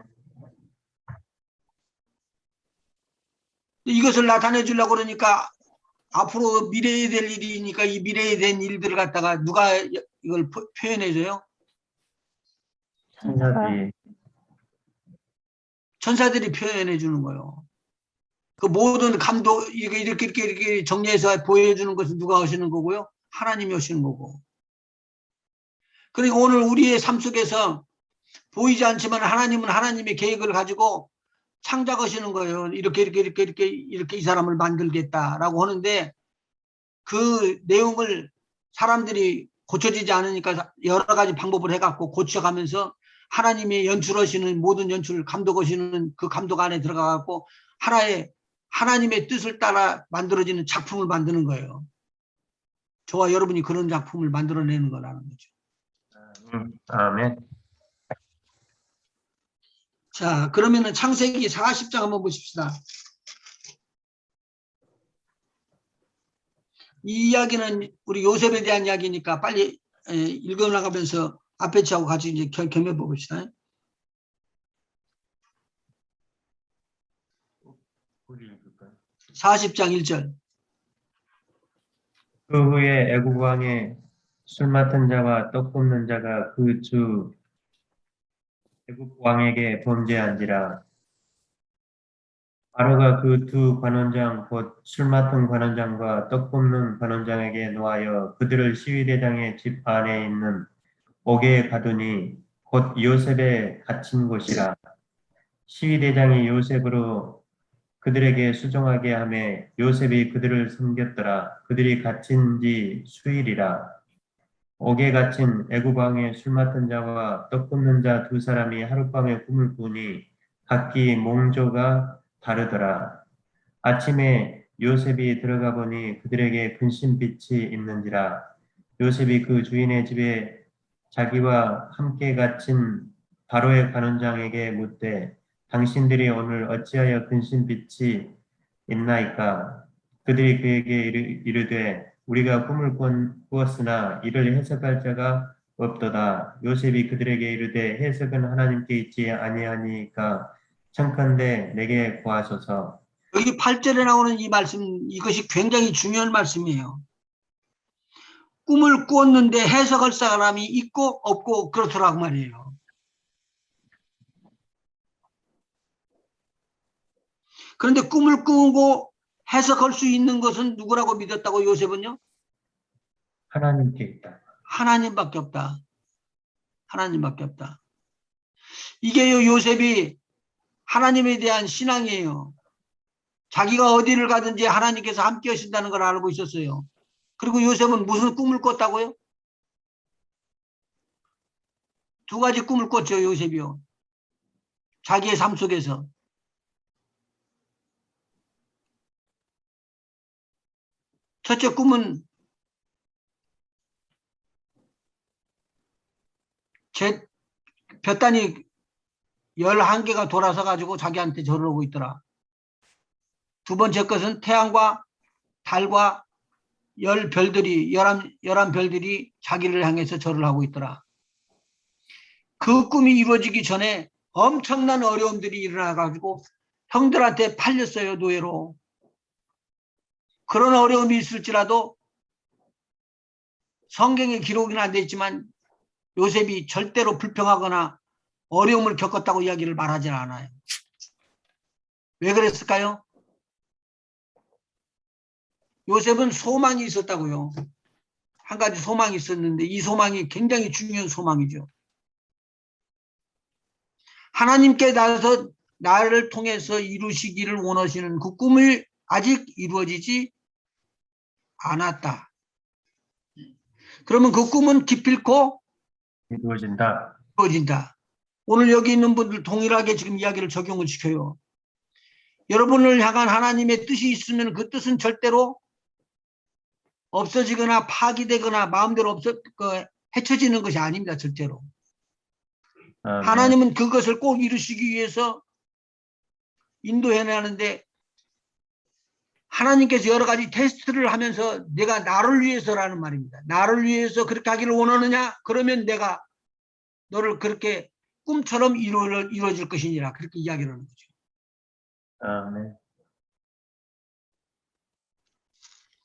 이것을 나타내 주려고 그러니까 앞으로 미래에 될 일이니까 이 미래에 된 일들을 갖다가 누가 이걸 표현해 줘요? 천사들이. 천사들이 표현해 주는 거예요. 그 모든 감독 이렇게 정리해서 보여주는 것은 누가 하시는 거고요? 하나님이 하시는 거고. 그리고 오늘 우리의 삶 속에서 보이지 않지만 하나님은 하나님의 계획을 가지고 창작하시는 거예요. 이렇게 이 사람을 만들겠다라고 하는데 그 내용을 사람들이 고쳐지지 않으니까 여러 가지 방법을 해갖고 고쳐가면서 하나님이 연출하시는 모든 연출을 감독하시는 그 감독 안에 들어가갖고 하나님의 뜻을 따라 만들어지는 작품을 만드는 거예요. 저와 여러분이 그런 작품을 만들어내는 거라는 거죠. 아멘. 자, 그러면은 창세기 40장 한번 보십시다. 이 이야기는 우리 요셉에 대한 이야기니까 빨리 읽어나가면서 앞에 치하고 같이 이제 겸해 봅시다. 우리 읽을까요? 40장 1절. 그 후에 애굽 왕의 술 맡은 자와 떡 굽는 자가 그 주 애굽 왕에게 범죄한지라. 바로가 그 두 관원장 곧 술 맡은 관원장과 떡 굽는 관원장에게 노하여 그들을 시위대장의 집 안에 있는 옥에 가두니 곧 요셉의 갇힌 곳이라. 시위대장이 요셉으로 그들에게 수종하게 하매 요셉이 그들을 섬겼더라. 그들이 갇힌 지 수일이라. 옥에 갇힌 애굽 왕의 술 맡은 자와 떡 굽는 자 두 사람이 하룻밤에 꿈을 꾸니 각기 몽조가 다르더라. 아침에 요셉이 들어가 보니 그들에게 근심빛이 있는지라. 요셉이 그 주인의 집에 자기와 함께 갇힌 바로의 관원장에게 묻되 당신들이 오늘 어찌하여 근심빛이 있나이까? 그들이 그에게 이르되 우리가 꿈을 꾸었으나 이를 해석할 자가 없도다. 요셉이 그들에게 이르되 해석은 하나님께 있지 아니하니까 청컨대 내게 구하소서. 여기 8절에 나오는 이 말씀, 이것이 굉장히 중요한 말씀이에요. 꿈을 꾸었는데 해석할 사람이 있고 없고 그렇더라고 말이에요. 그런데 꿈을 꾸고 해석할 수 있는 것은 누구라고 믿었다고 요셉은요? 하나님께 있다. 하나님밖에 없다. 하나님밖에 없다. 이게요, 요셉이 하나님에 대한 신앙이에요. 자기가 어디를 가든지 하나님께서 함께 하신다는 걸 알고 있었어요. 그리고 요셉은 무슨 꿈을 꿨다고요? 두 가지 꿈을 꿨죠, 요셉이요. 자기의 삶 속에서. 첫째 꿈은 볕단이 11개가 돌아서 가지고 자기한테 절을 오고 있더라. 두 번째 것은 태양과 달과 11 별들이 자기를 향해서 절을 하고 있더라. 그 꿈이 이루어지기 전에 엄청난 어려움들이 일어나가지고 형들한테 팔렸어요, 노예로. 그런 어려움이 있을지라도 성경에 기록은 안 돼 있지만 요셉이 절대로 불평하거나 어려움을 겪었다고 이야기를 말하지 않아요. 왜 그랬을까요? 요셉은 소망이 있었다고요. 한 가지 소망이 있었는데 이 소망이 굉장히 중요한 소망이죠. 하나님께 나를 통해서 이루시기를 원하시는 그 꿈을 아직 이루어지지 않았다. 그러면 그 꿈은 기필코 이루어진다. 이루어진다. 오늘 여기 있는 분들 동일하게 지금 이야기를 적용을 시켜요. 여러분을 향한 하나님의 뜻이 있으면 그 뜻은 절대로 없어지거나 파기되거나 마음대로 헤쳐지는 것이 아닙니다. 절대로. 하나님은 그것을 꼭 이루시기 위해서 인도해 나가는데 하나님께서 여러 가지 테스트를 하면서 내가 나를 위해서라는 말입니다. 나를 위해서 그렇게 하기를 원하느냐? 그러면 내가 너를 그렇게 꿈처럼 이루어질 것이니라. 그렇게 이야기를 하는 거죠. 아멘.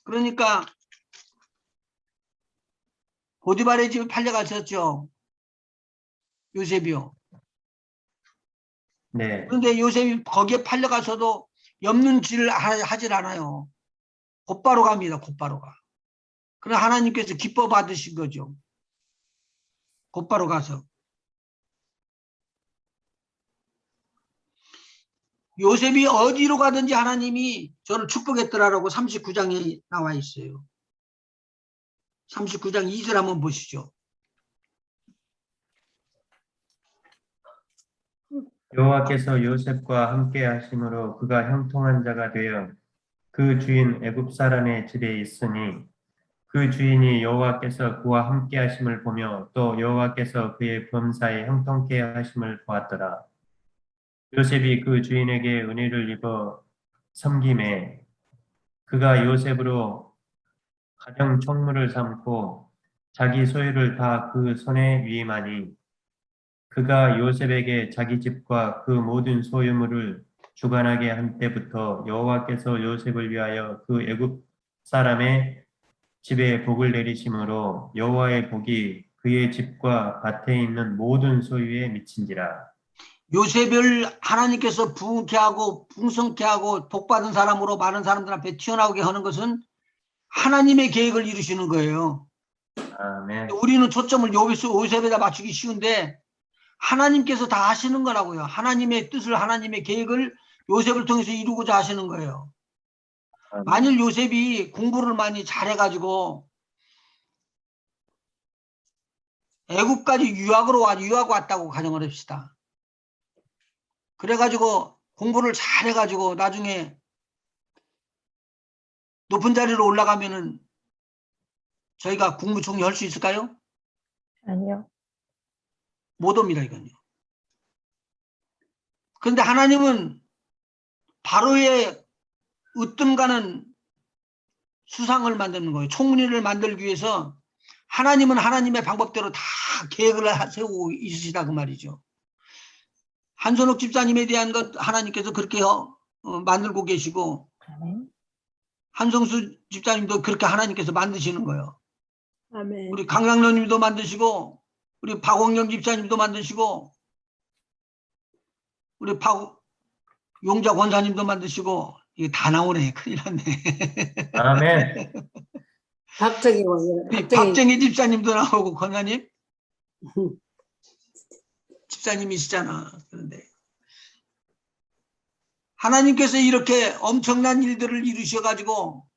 그러니까 보디발의 집에 팔려갔었죠. 요셉이요. 네. 그런데 요셉이 거기에 팔려가서도 엽는지를 하질 않아요. 곧바로 갑니다. 곧바로 가. 그러나 하나님께서 기뻐 받으신 거죠. 곧바로 가서. 요셉이 어디로 가든지 하나님이 저를 축복했더라라고 39장에 나와 있어요. 39장 2절 한번 보시죠. 여호와께서 요셉과 함께 하심으로 그가 형통한 자가 되어 그 주인 애굽 사람의 집에 있으니 그 주인이 여호와께서 그와 함께 하심을 보며 또 여호와께서 그의 범사에 형통케 하심을 보았더라. 요셉이 그 주인에게 은혜를 입어 섬김에 그가 요셉으로 가정 총무를 삼고 자기 소유를 다 그 손에 위임하니 그가 요셉에게 자기 집과 그 모든 소유물을 주관하게 한 때부터 여호와께서 요셉을 위하여 그 애굽 사람의 집에 복을 내리심으로 여호와의 복이 그의 집과 밭에 있는 모든 소유에 미친지라. 요셉을 하나님께서 부흥케 하고 풍성케 하고 복받은 사람으로 많은 사람들 앞에 튀어나오게 하는 것은 하나님의 계획을 이루시는 거예요. 아멘. 우리는 초점을 요셉에다 맞추기 쉬운데 하나님께서 다 하시는 거라고요. 하나님의 뜻을, 하나님의 계획을 요셉을 통해서 이루고자 하시는 거예요. 만일 요셉이 공부를 많이 잘해가지고 애국까지 유학 왔다고 가정을 합시다. 그래가지고 공부를 잘해가지고 나중에 높은 자리로 올라가면은 저희가 국무총리 할 수 있을까요? 아니요. 못 옵니다, 이건요. 그런데 하나님은 바로의 으뜸가는 수상을 만드는 거예요. 총리를 만들기 위해서 하나님은 하나님의 방법대로 다 계획을 세우고 있으시다 그 말이죠. 한선옥 집사님에 대한 것 하나님께서 그렇게 만들고 계시고 아멘. 한성수 집사님도 그렇게 하나님께서 만드시는 거예요. 아멘. 우리 강강로님도 만드시고 우리 박홍영 집사님도 만드시고 우리 용자 권사님도 만드시고 이게 다 나오네. 큰일 났네. 아멘. 박정희 원님, 우리 박정희 집사님도 나오고 권사님 집사님이시잖아. 그런데 하나님께서 이렇게 엄청난 일들을 이루셔가지고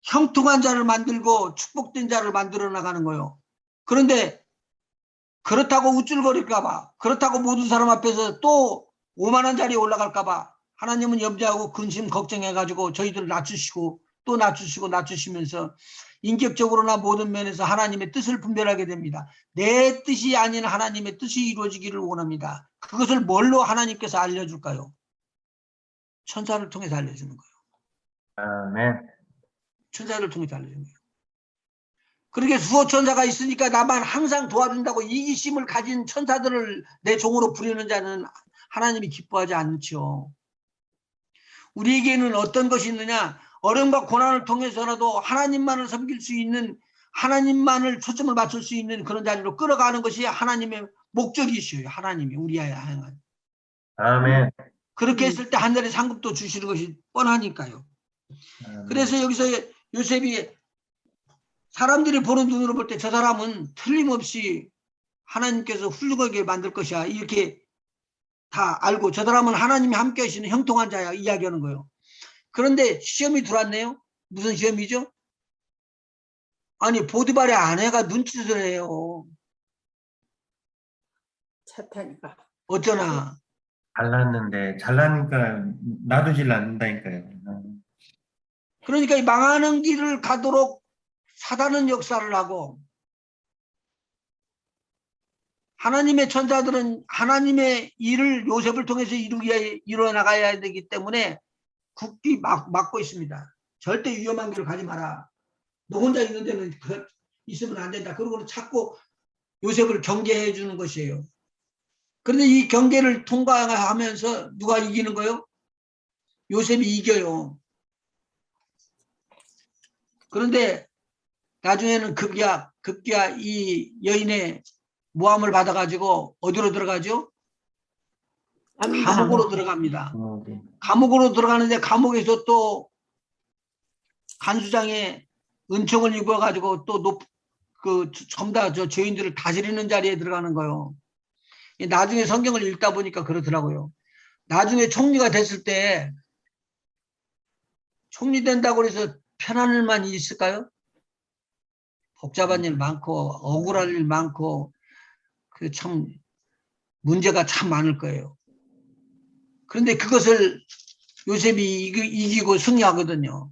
형통한 자를 만들고 축복된 자를 만들어 나가는 거예요. 그런데 그렇다고 우쭐거릴까봐, 그렇다고 모든 사람 앞에서 또 오만한 자리에 올라갈까봐 하나님은 염려하고 근심 걱정해가지고 저희들을 낮추시고 또 낮추시면서 인격적으로나 모든 면에서 하나님의 뜻을 분별하게 됩니다. 내 뜻이 아닌 하나님의 뜻이 이루어지기를 원합니다. 그것을 뭘로 하나님께서 알려줄까요? 천사를 통해서 알려주는 거예요. 아멘. 천사를 통해서 알려주는 거예요. 그렇게 수호 천사가 있으니까 나만 항상 도와준다고 이기심을 가진 천사들을 내 종으로 부리는 자는 하나님이 기뻐하지 않죠. 우리에게는 어떤 것이 있느냐? 어려움과 고난을 통해서라도 하나님만을 섬길 수 있는, 하나님만을 초점을 맞출 수 있는 그런 자리로 끌어가는 것이 하나님의 목적이시요. 하나님이 우리의 향한. 아멘. 그렇게 했을 때 하늘의 상급도 주시는 것이 뻔하니까요. 아멘. 그래서 여기서 요셉이 사람들이 보는 눈으로 볼 때 저 사람은 틀림없이 하나님께서 훌륭하게 만들 것이야. 이렇게 다 알고 저 사람은 하나님이 함께 하시는 형통한 자야. 이야기하는 거예요. 그런데 시험이 들어왔네요. 무슨 시험이죠? 아니 보디발의 아내가 눈짓을 해요. 사탄이가. 어쩌나. 잘났는데 잘나니까 놔두질 않는다니까요. 그러니까 이 망하는 길을 가도록 사단은 역사를 하고 하나님의 천사들은 하나님의 일을 요셉을 통해서 이루어나가야 되기 때문에 굳게 막고 있습니다. 절대 위험한 길을 가지 마라. 너 혼자 있는 데는 있으면 안 된다. 그러고는 자꾸 요셉을 경계해 주는 것이에요. 그런데 이 경계를 통과하면서 누가 이기는 거예요? 요셉이 이겨요. 그런데 나중에는 급기야 이 여인의 모함을 받아가지고 어디로 들어가죠? 감옥으로 들어갑니다. 감옥으로 들어가는데 감옥에서 또 간수장의 은총을 입어가지고 또 전부 다 저 죄인들을 다스리는 자리에 들어가는 거예요. 나중에 성경을 읽다 보니까 그렇더라고요. 나중에 총리가 됐을 때 총리 된다고 해서 편한 일만 있을까요? 복잡한 일 많고 억울할 일 많고 그 참 문제가 참 많을 거예요. 그런데 그것을 요셉이 이기고 승리하거든요.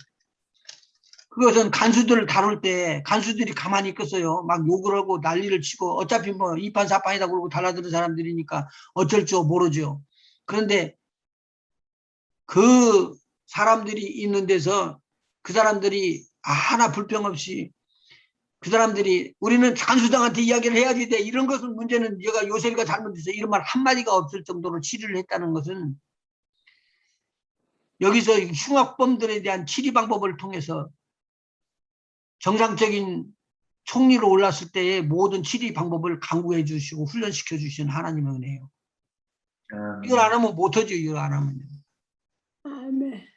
그것은 간수들을 다룰 때 간수들이 가만히 있겠어요. 막 욕을 하고 난리를 치고 어차피 뭐 이판사판이다 그러고 달라드는 사람들이니까 어쩔 줄 모르죠. 그런데 그 사람들이 있는 데서 그 사람들이 하나 불평 없이 그 사람들이 우리는 간수장한테 이야기를 해야지 돼. 이런 것은 문제는 얘가 요셉이가 잘못해서 이런 말 한마디가 없을 정도로 치리를 했다는 것은 여기서 흉악범들에 대한 치리 방법을 통해서 정상적인 총리로 올랐을 때의 모든 치리 방법을 강구해 주시고 훈련시켜 주신 하나님의 은혜예요. 이걸 안 하면 못하죠. 이걸 안 하면. 아멘.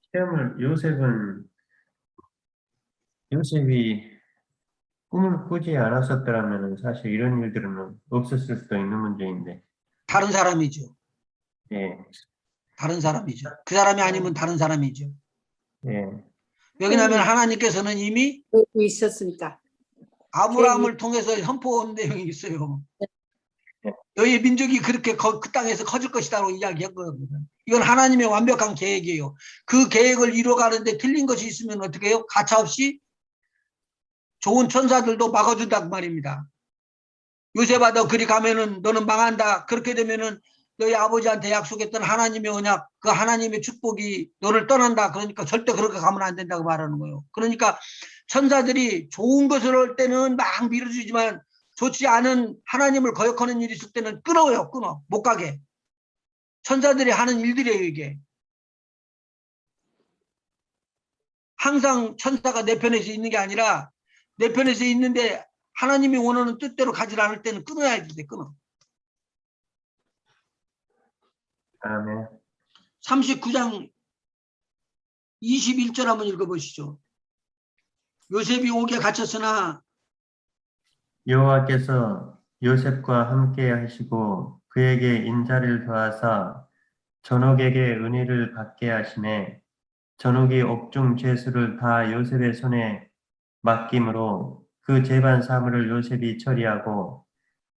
시험을 요셉이 꿈을 꾸지 않았었더라면 사실 이런 일들은 없었을 수도 있는 문제인데. 다른 사람이죠. 예, 다른 사람이죠. 그 사람이 아니면 다른 사람이죠. 예, 왜냐하면 하나님께서는 이미 그러고 있었으니까. 아브라함을 통해서 선포한 내용이 있어요. 너희 민족이 그렇게 그 땅에서 커질 것이다라고 이야기했거든요. 이건 하나님의 완벽한 계획이에요. 그 계획을 이루어가는데 틀린 것이 있으면 어떻게 해요? 가차없이 좋은 천사들도 막아준단 말입니다. 요셉아 너 그리 가면은 너는 망한다. 그렇게 되면은 너희 아버지한테 약속했던 하나님의 언약, 그 하나님의 축복이 너를 떠난다. 그러니까 절대 그렇게 가면 안 된다고 말하는 거예요. 그러니까 천사들이 좋은 것을 할 때는 막 밀어주지만 좋지 않은 하나님을 거역하는 일이 있을 때는 끊어요. 끊어. 못 가게. 천사들이 하는 일들이에요. 이게. 항상 천사가 내 편에서 있는 게 아니라 내 편에서 있는데 하나님이 원하는 뜻대로 가지 않을 때는 끊어야 돼. 끊어. 아멘. 39장 21절 한번 읽어보시죠. 요셉이 옥에 갇혔으나 여호와께서 요셉과 함께 하시고 그에게 인자를 더하사 전옥에게 은혜를 받게 하시매 전옥이 옥중 죄수를 다 요셉의 손에 맡김으로 그 재반 사물을 요셉이 처리하고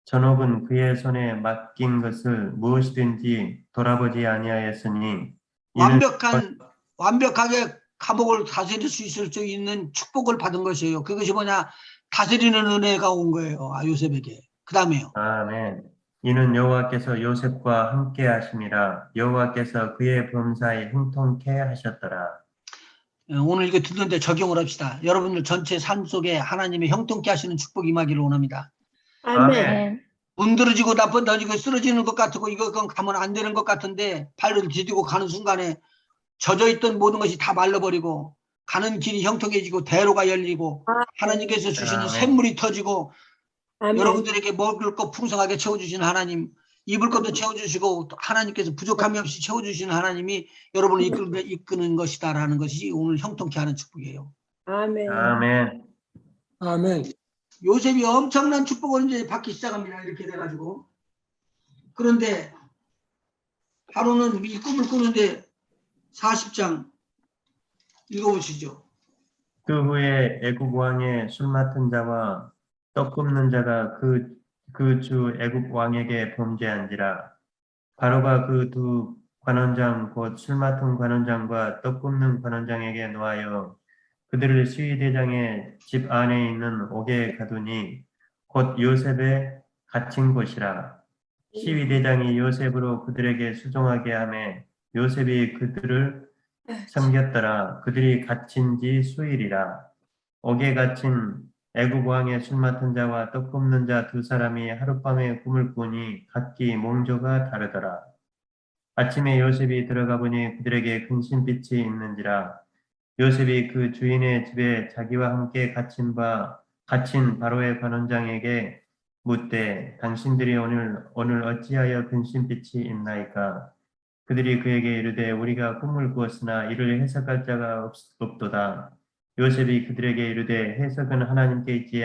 전옥은 그의 손에 맡긴 것을 무엇이든지 돌아보지 아니하였으니 이는 완벽하게 감옥을 다스릴 수 있을 수 있는 축복을 받은 것이에요. 그것이 뭐냐? 다스리는 은혜가 온 거예요. 요셉에게. 그 다음에요. 아멘. 이는 여호와께서 요셉과 함께 하심이라 여호와께서 그의 범사에 형통케 하셨더라. 오늘 이거 듣는데 적용을 합시다. 여러분들 전체 삶 속에 하나님의 형통케 하시는 축복이 임하기를 원합니다. 아멘. 문드러지고 나쁜 던지고 쓰러지는 것 같고 이거 가면 안 되는 것 같은데 발을 디디고 가는 순간에 젖어있던 모든 것이 다 말라버리고 가는 길이 형통해지고 대로가 열리고 하나님께서 주시는 샘물이 터지고 아멘. 여러분들에게 먹을 것 풍성하게 채워주시는 하나님, 입을 것도 채워주시고 하나님께서 부족함이 없이 채워주시는 하나님이 여러분을 이끄는 것이다라는 것이 오늘 형통케 하는 축복이에요. 아멘. 아멘. 아멘. 요셉이 엄청난 축복을 이제 받기 시작합니다. 이렇게 돼가지고. 그런데 하루는 이 꿈을 꾸는데 40장 읽어보시죠. 그 후에 애굽 왕의 술 맡은 자와 떡 굽는 자가 그 주 애굽 왕에게 범죄한지라. 바로가 그 두 관원장 곧 술 맡은 관원장과 떡 굽는 관원장에게 노하여 그들을 시위대장의 집 안에 있는 옥에 가두니 곧 요셉의 갇힌 곳이라. 시위대장이 요셉으로 그들에게 수종하게 하매 요셉이 그들을 섬겼더라. 그들이 갇힌 지 수일이라. 옥에 갇힌 애굽 왕의 술 맡은 자와 떡 굽는 자 두 사람이 하룻밤에 꿈을 꾸니 각기 몽조가 다르더라. 아침에 요셉이 들어가 보니 그들에게 근심빛이 있는지라. 요셉이 그 주인의 집에 자기와 함께 갇힌 바로의 관원장에게 묻되 당신들이 오늘 어찌하여 근심빛이 있나이까? 그들이 그에게 이르되 우리가 꿈을 꾸었으나 이를 해석할 자가 없도다. 요셉이 그들에게 이르되 해석은 하나님께 있지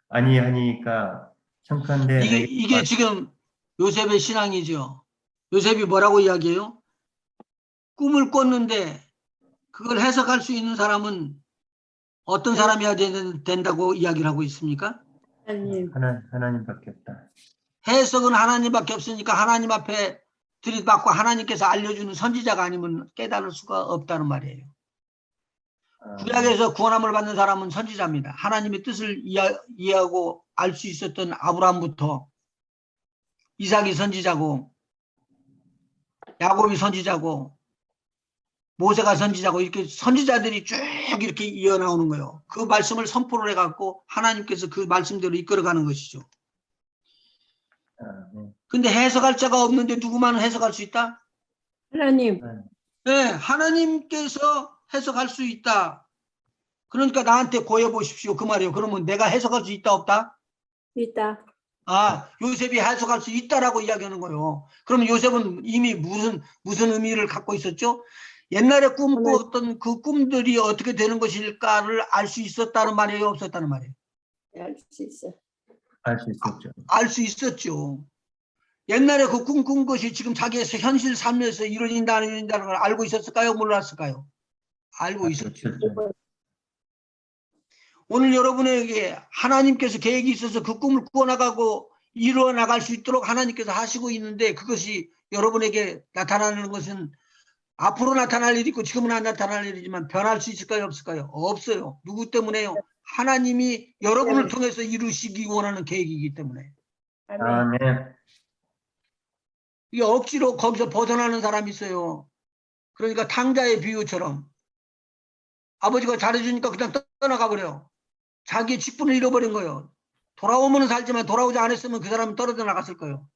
아니하니까 청컨대 이게 지금 요셉의 신앙이죠. 요셉이 뭐라고 이야기해요? 꿈을 꿨는데 그걸 해석할 수 있는 사람은 어떤 사람이어야 된다고 이야기를 하고 있습니까? 하나님밖에 없다. 해석은 하나님밖에 없으니까 하나님 앞에 들이받고 하나님께서 알려주는 선지자가 아니면 깨달을 수가 없다는 말이에요. 구약에서 구원함을 받는 사람은 선지자입니다. 하나님의 뜻을 이해하고 알 수 있었던 아브라함부터 이삭이 선지자고 야곱이 선지자고 모세가 선지자고 이렇게 선지자들이 쭉 이렇게 이어나오는 거예요. 그 말씀을 선포를 해갖고 하나님께서 그 말씀대로 이끌어가는 것이죠. 근데 해석할 자가 없는데 누구만 해석할 수 있다? 하나님, 네, 하나님께서 해석할 수 있다. 그러니까 나한테 고여 보십시오. 그 말이에요. 그러면 내가 해석할 수 있다 없다? 있다. 아, 요셉이 해석할 수 있다라고 이야기하는 거예요. 그럼 요셉은 이미 무슨 의미를 갖고 있었죠? 옛날에 꿈꾸었던 그 꿈들이 어떻게 되는 것일까를 알 수 있었다는 말이에요, 없었다는 말이에요? 알 수 있어. 알 수 있었죠. 알 수 있었죠. 옛날에 그 꿈꾼 것이 지금 자기의 현실 삶에서 이루어진다는 걸 알고 있었을까요? 몰랐을까요? 알고 있었죠. 오늘 여러분에게 하나님께서 계획이 있어서 그 꿈을 꾸어나가고 이루어나갈 수 있도록 하나님께서 하시고 있는데 그것이 여러분에게 나타나는 것은 앞으로 나타날 일이 있고 지금은 안 나타날 일이지만 변할 수 있을까요? 없을까요? 없어요. 누구 때문에요? 하나님이 여러분을 통해서 이루시기 원하는 계획이기 때문에. 아멘. 아멘. 이게 억지로 거기서 벗어나는 사람이 있어요. 그러니까 탕자의 비유처럼 아버지가 잘해주니까 그냥 떠나가 버려요. 자기의 직분을 잃어버린 거예요. 돌아오면 살지만 돌아오지 않았으면 그 사람은 떨어져 나갔을 거예요.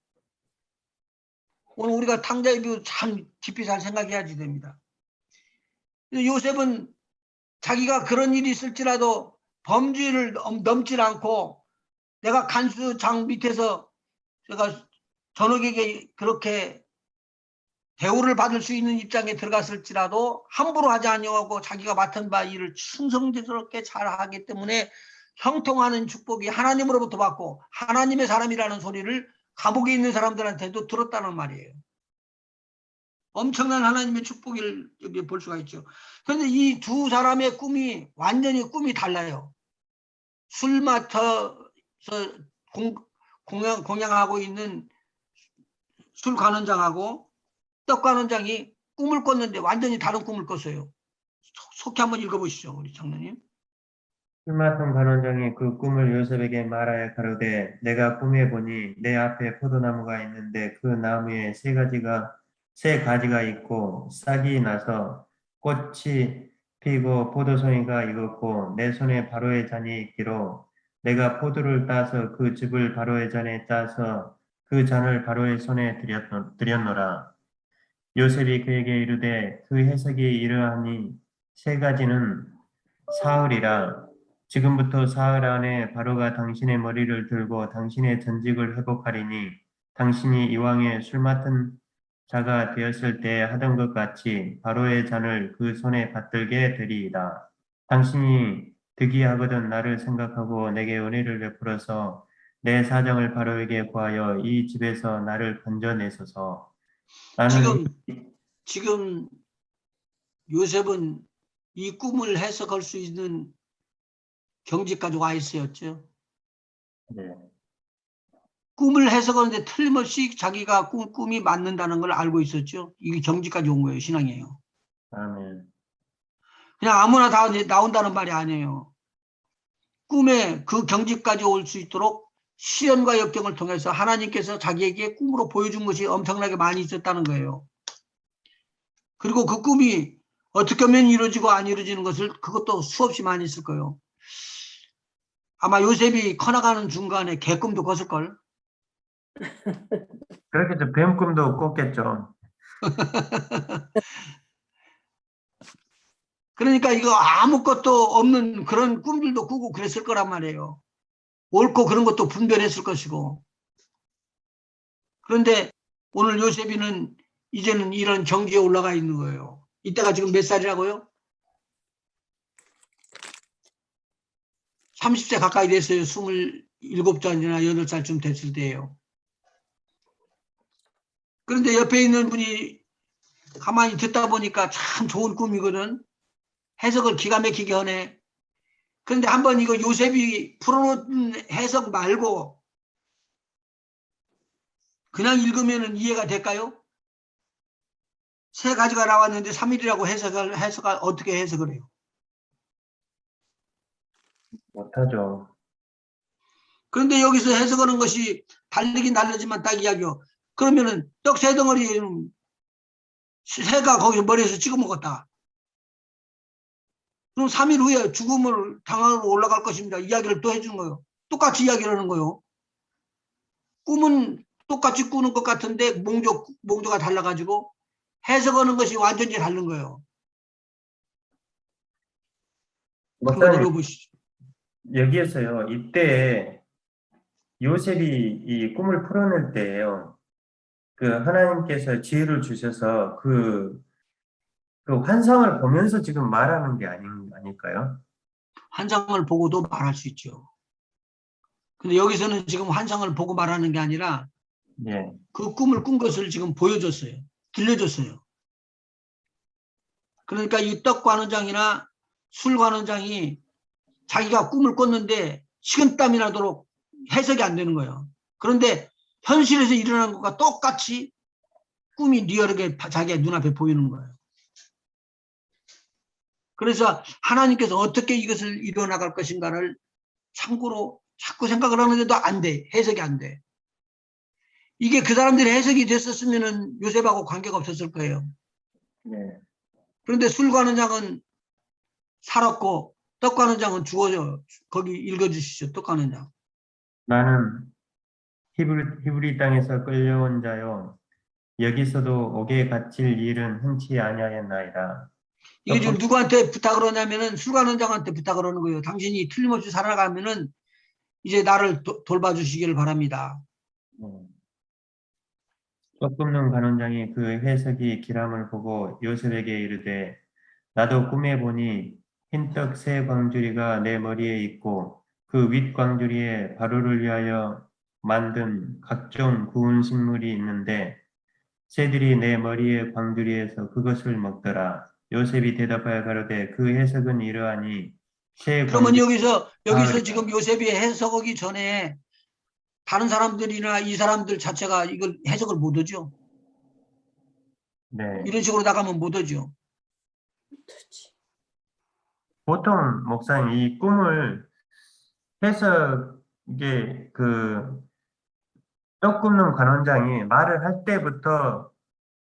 오늘 우리가 탕자의 비유 참 깊이 잘 생각해야지 됩니다. 요셉은 자기가 그런 일이 있을지라도 범죄를 넘지 않고 내가 간수장 밑에서 제가 전역에게 그렇게 대우를 받을 수 있는 입장에 들어갔을지라도 함부로 하지 아니하고 자기가 맡은 바 일을 충성스럽게 잘하기 때문에 형통하는 축복이 하나님으로부터 받고 하나님의 사람이라는 소리를 감옥에 있는 사람들한테도 들었다는 말이에요. 엄청난 하나님의 축복을 여기 볼 수가 있죠. 그런데 이 두 사람의 꿈이 완전히 꿈이 달라요. 술 맡아서 공양하고 있는 술 관원장하고 떡 관원장이 꿈을 꿨는데 완전히 다른 꿈을 꿨어요. 속히 한번 읽어보시죠, 우리 장로님. 술 맡은 관원장이 그 꿈을 요셉에게 말하여 가로되 내가 꿈에 보니 내 앞에 포도나무가 있는데 그 나무에 세 가지가 있고 싹이 나서 꽃이 피고 포도송이가 익었고 내 손에 바로의 잔이 있기로 내가 포도를 따서 그 즙을 바로의 잔에 짜서 그 잔을 바로의 손에 드렸노라. 요셉이 그에게 이르되 그 해석이 이러하니 세 가지는 사흘이라. 지금부터 사흘 안에 바로가 당신의 머리를 들고 당신의 전직을 회복하리니 당신이 이왕에 술 맡은 자가 되었을 때 하던 것 같이 바로의 잔을 그 손에 받들게 되리이다. 당신이 득이하거든 나를 생각하고 내게 은혜를 베풀어서 내 사정을 바로에게 구하여 이 집에서 나를 건져내소서. 나는 지금 요셉은 이 꿈을 해석할 수 있는 경지까지 와 있었죠. 네. 꿈을 해석하는데 틀림없이 자기가 꿈이 맞는다는 걸 알고 있었죠. 이게 경지까지 온 거예요. 신앙이에요. 아멘. 그냥 아무나 다 나온다는 말이 아니에요. 꿈에 그 경지까지 올 수 있도록 시련과 역경을 통해서 하나님께서 자기에게 꿈으로 보여준 것이 엄청나게 많이 있었다는 거예요. 그리고 그 꿈이 어떻게 하면 이루어지고 안 이루어지는 것을 그것도 수없이 많이 있을 거예요. 아마 요셉이 커나가는 중간에 개꿈도 꿨을걸. 그렇겠죠. 뱀 꿈도 꿨겠죠. 그러니까 이거 아무것도 없는 그런 꿈들도 꾸고 그랬을 거란 말이에요. 옳고 그런 것도 분별했을 것이고. 그런데 오늘 요셉이는 이제는 이런 경지에 올라가 있는 거예요. 이때가 지금 몇 살이라고요? 30세 가까이 됐어요. 27살이나 8살쯤 됐을 때예요. 그런데 옆에 있는 분이 가만히 듣다 보니까 참 좋은 꿈이거든. 해석을 기가 막히게 하네. 그런데 한번 이거 요셉이 풀어놓은 해석 말고 그냥 읽으면 이해가 될까요? 세 가지가 나왔는데 3일이라고 해석을 어떻게 해석을 해요? 못하죠. 그런데 여기서 해석하는 것이 달리긴 달리지만 딱 이야기요. 그러면은 떡 세 덩어리는 새가 거기 머리에서 찍어 먹었다. 그럼 3일 후에 죽음을 당하고 올라갈 것입니다. 이야기를 또 해주는 거예요. 똑같이 이야기를 하는 거예요. 꿈은 똑같이 꾸는 것 같은데 몽조가 달라가지고 해석하는 것이 완전히 다른 거예요. 한번 목사님, 읽어보시죠. 여기에서요, 이때 요셉이 이 꿈을 풀어낼 때예요. 그 하나님께서 지혜를 주셔서 그 환상을 보면서 지금 말하는 게 아닐까요? 환상을 보고도 말할 수 있죠. 근데 여기서는 지금 환상을 보고 말하는 게 아니라 예, 그 꿈을 꾼 것을 지금 보여줬어요. 들려줬어요. 그러니까 이 떡 관원장이나 술 관원장이 자기가 꿈을 꿨는데 식은땀이 나도록 해석이 안 되는 거예요. 그런데 현실에서 일어난 것과 똑같이 꿈이 리얼하게 자기의 눈앞에 보이는 거예요. 그래서 하나님께서 어떻게 이것을 이뤄나갈 것인가를 참고로 자꾸 생각을 하는데도 안 돼. 해석이 안 돼. 이게 그 사람들의 해석이 됐었으면 요셉하고 관계가 없었을 거예요. 예. 그런데 술 가는 장은 살았고 떡 가는 장은 죽어져. 거기 읽어주시죠. 떡 가는 장. 나는 히브리 땅에서 끌려온 자요. 여기서도 옥에 갇힐 일은 흔치 아니하였나이다. 이게 지금 누구한테 부탁을 하냐면은 술 가는 장한테 부탁을 하는 거예요. 당신이 틀림없이 살아가면은 이제 나를 돌봐주시기를 바랍니다. 떡 굽는 관원장이 그 해석이 기람을 보고 요셉에게 이르되 나도 꿈에 보니 흰떡 세 광주리가 내 머리에 있고 그 윗 광주리에 바로를 위하여 만든 각종 구운 식물이 있는데 새들이 내 머리의 광주리에서 그것을 먹더라. 요셉이 대답하여 가로되 그 해석은 이러하니 새 그러면 광주리 여기서 지금 요셉이 해석하기 전에 다른 사람들이나 이 사람들 자체가 이걸 해석을 못 하죠. 네. 이런 식으로 나가면 못 하죠. 보통 목사님 이 꿈을 해서 이게 떡 굽는 관원장이 말을 할 때부터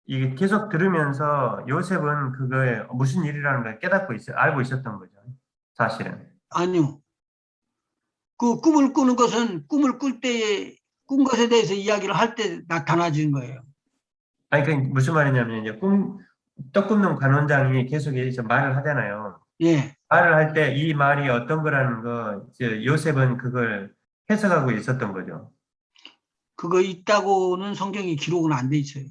이게 계속 들으면서 요셉은 그거에 무슨 일이라는 걸 알고 있었던 거죠. 사실은. 아니요. 그 꿈을 꾸는 것은 꿈을 꿀 때에 꾼 것에 대해서 이야기를 할 때 나타나지는 거예요. 아니, 그 무슨 말이냐면 이제 떡 굽는 관원장이 계속 이제 말을 하잖아요. 예. 말을 할 때 이 말이 어떤 거라는 거 이제 요셉은 그걸 해석하고 있었던 거죠. 그거 있다고는 성경이 기록은 안 돼 있어요.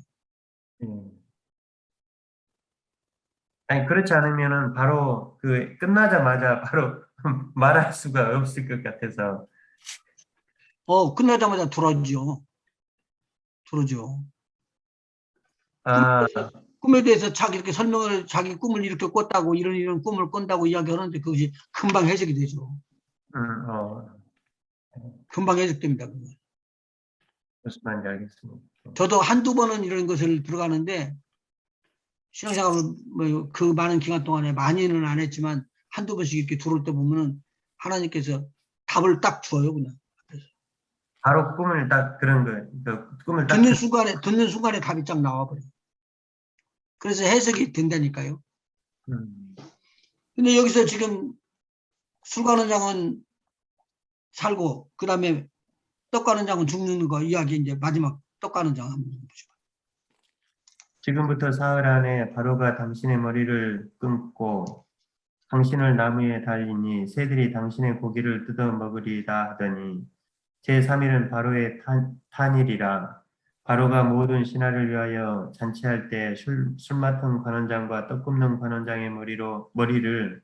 아니, 그렇지 않으면은 바로 끝나자마자 바로 말할 수가 없을 것 같아서. 끝나자마자 들어오죠. 들어오죠. 아, 꿈에 대해서 자기 이렇게 설명을 자기 꿈을 이렇게 꿨다고 이런 꿈을 꾼다고 이야기하는데 그것이 금방 해석이 되죠. 어, 금방 해석됩니다. 그건. 무슨 말인지 알겠습니다. 저도 한두 번은 이런 것을 들어가는데 신앙생활을 그 많은 기간 동안에 많이는 안 했지만 한두 번씩 이렇게 들어올 때 보면은 하나님께서 답을 딱 줘요. 그냥. 바로 꿈을 딱 그런 거, 꿈을 딱 듣는 순간에 답이 쫙 나와버려요. 그래서 해석이 된다니까요. 근데 여기서 지금 술 가는 장은 살고 그 다음에 떡 가는 장은 죽는 거 이야기 이제 마지막 떡 가는 장 한번 보시죠. 지금부터 사흘 안에 바로가 당신의 머리를 끊고 당신을 나무에 달리니 새들이 당신의 고기를 뜯어 먹으리다 하더니 제3일은 바로의 탄일이라. 바로가 모든 신하를 위하여 잔치할 때 술 맡은 관원장과 떡 굽는 관원장의 머리를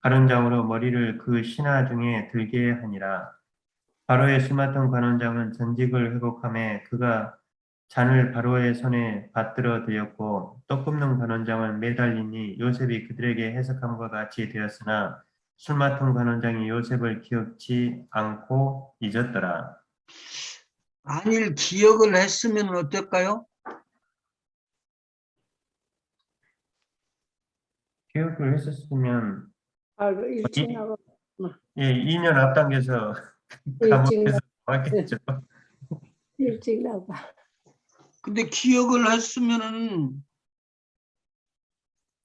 관원장으로 머리를 그 신하 중에 들게 하니라. 바로의 술 맡은 관원장은 전직을 회복하며 그가 잔을 바로의 손에 받들어 드렸고 떡 굽는 관원장은 매달리니 요셉이 그들에게 해석함과 같이 되었으나 술 맡은 관원장이 요셉을 기억지 않고 잊었더라. 만일 기억을 했으면 어떨까요? 기억을 했었으면 알고 일찍 나가 예, 2년 앞당겨서 일찍 감옥에서 나왔겠죠. 일찍 나가. 근데 기억을 했으면은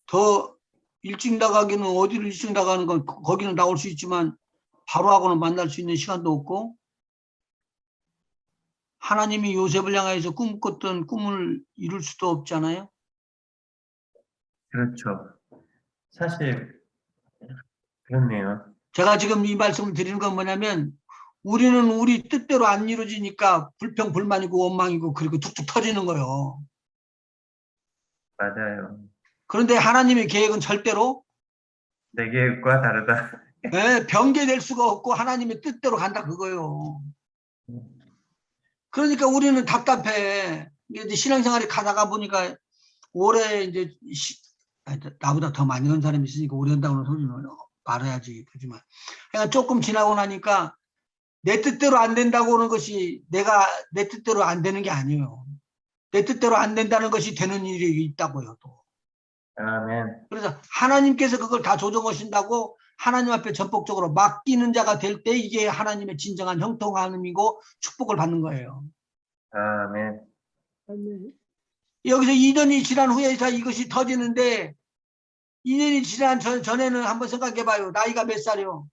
더 일찍 나가기는 어디를 일찍 나가는 건 거기는 나올 수 있지만 바로 하고는 만날 수 있는 시간도 없고 하나님이 요셉을 향해서 꿈꿨던 꿈을 이룰 수도 없잖아요. 그렇죠. 사실 그렇네요. 제가 지금 이 말씀을 드리는 건 뭐냐면 우리는 우리 뜻대로 안 이루어지니까 불평, 불만이고 원망이고 그리고 툭툭 터지는 거예요. 맞아요. 그런데 하나님의 계획은 절대로 내 계획과 다르다. 변개될 수가 없고 하나님의 뜻대로 간다 그거예요. 그러니까 우리는 답답해. 이제 신앙생활이 가다가 보니까 올해 이제 아니, 나보다 더 많이 한 사람이 있으니까 오래 한다고는 소리는 말해야지 그지만 그러니까 조금 지나고 나니까 내 뜻대로 안 된다고 하는 것이 내가 내 뜻대로 안 되는 게 아니에요. 내 뜻대로 안 된다는 것이 되는 일이 있다고요. 또. 아멘. 그래서 하나님께서 그걸 다 조정하신다고 하나님 앞에 전폭적으로 맡기는 자가 될 때 이게 하나님의 진정한 형통함이고 축복을 받는 거예요. 아멘. 아멘. 여기서 2년이 지난 후에서 이것이 터지는데 2년이 지난 전에는 한번 생각해봐요. 나이가 몇 살이요?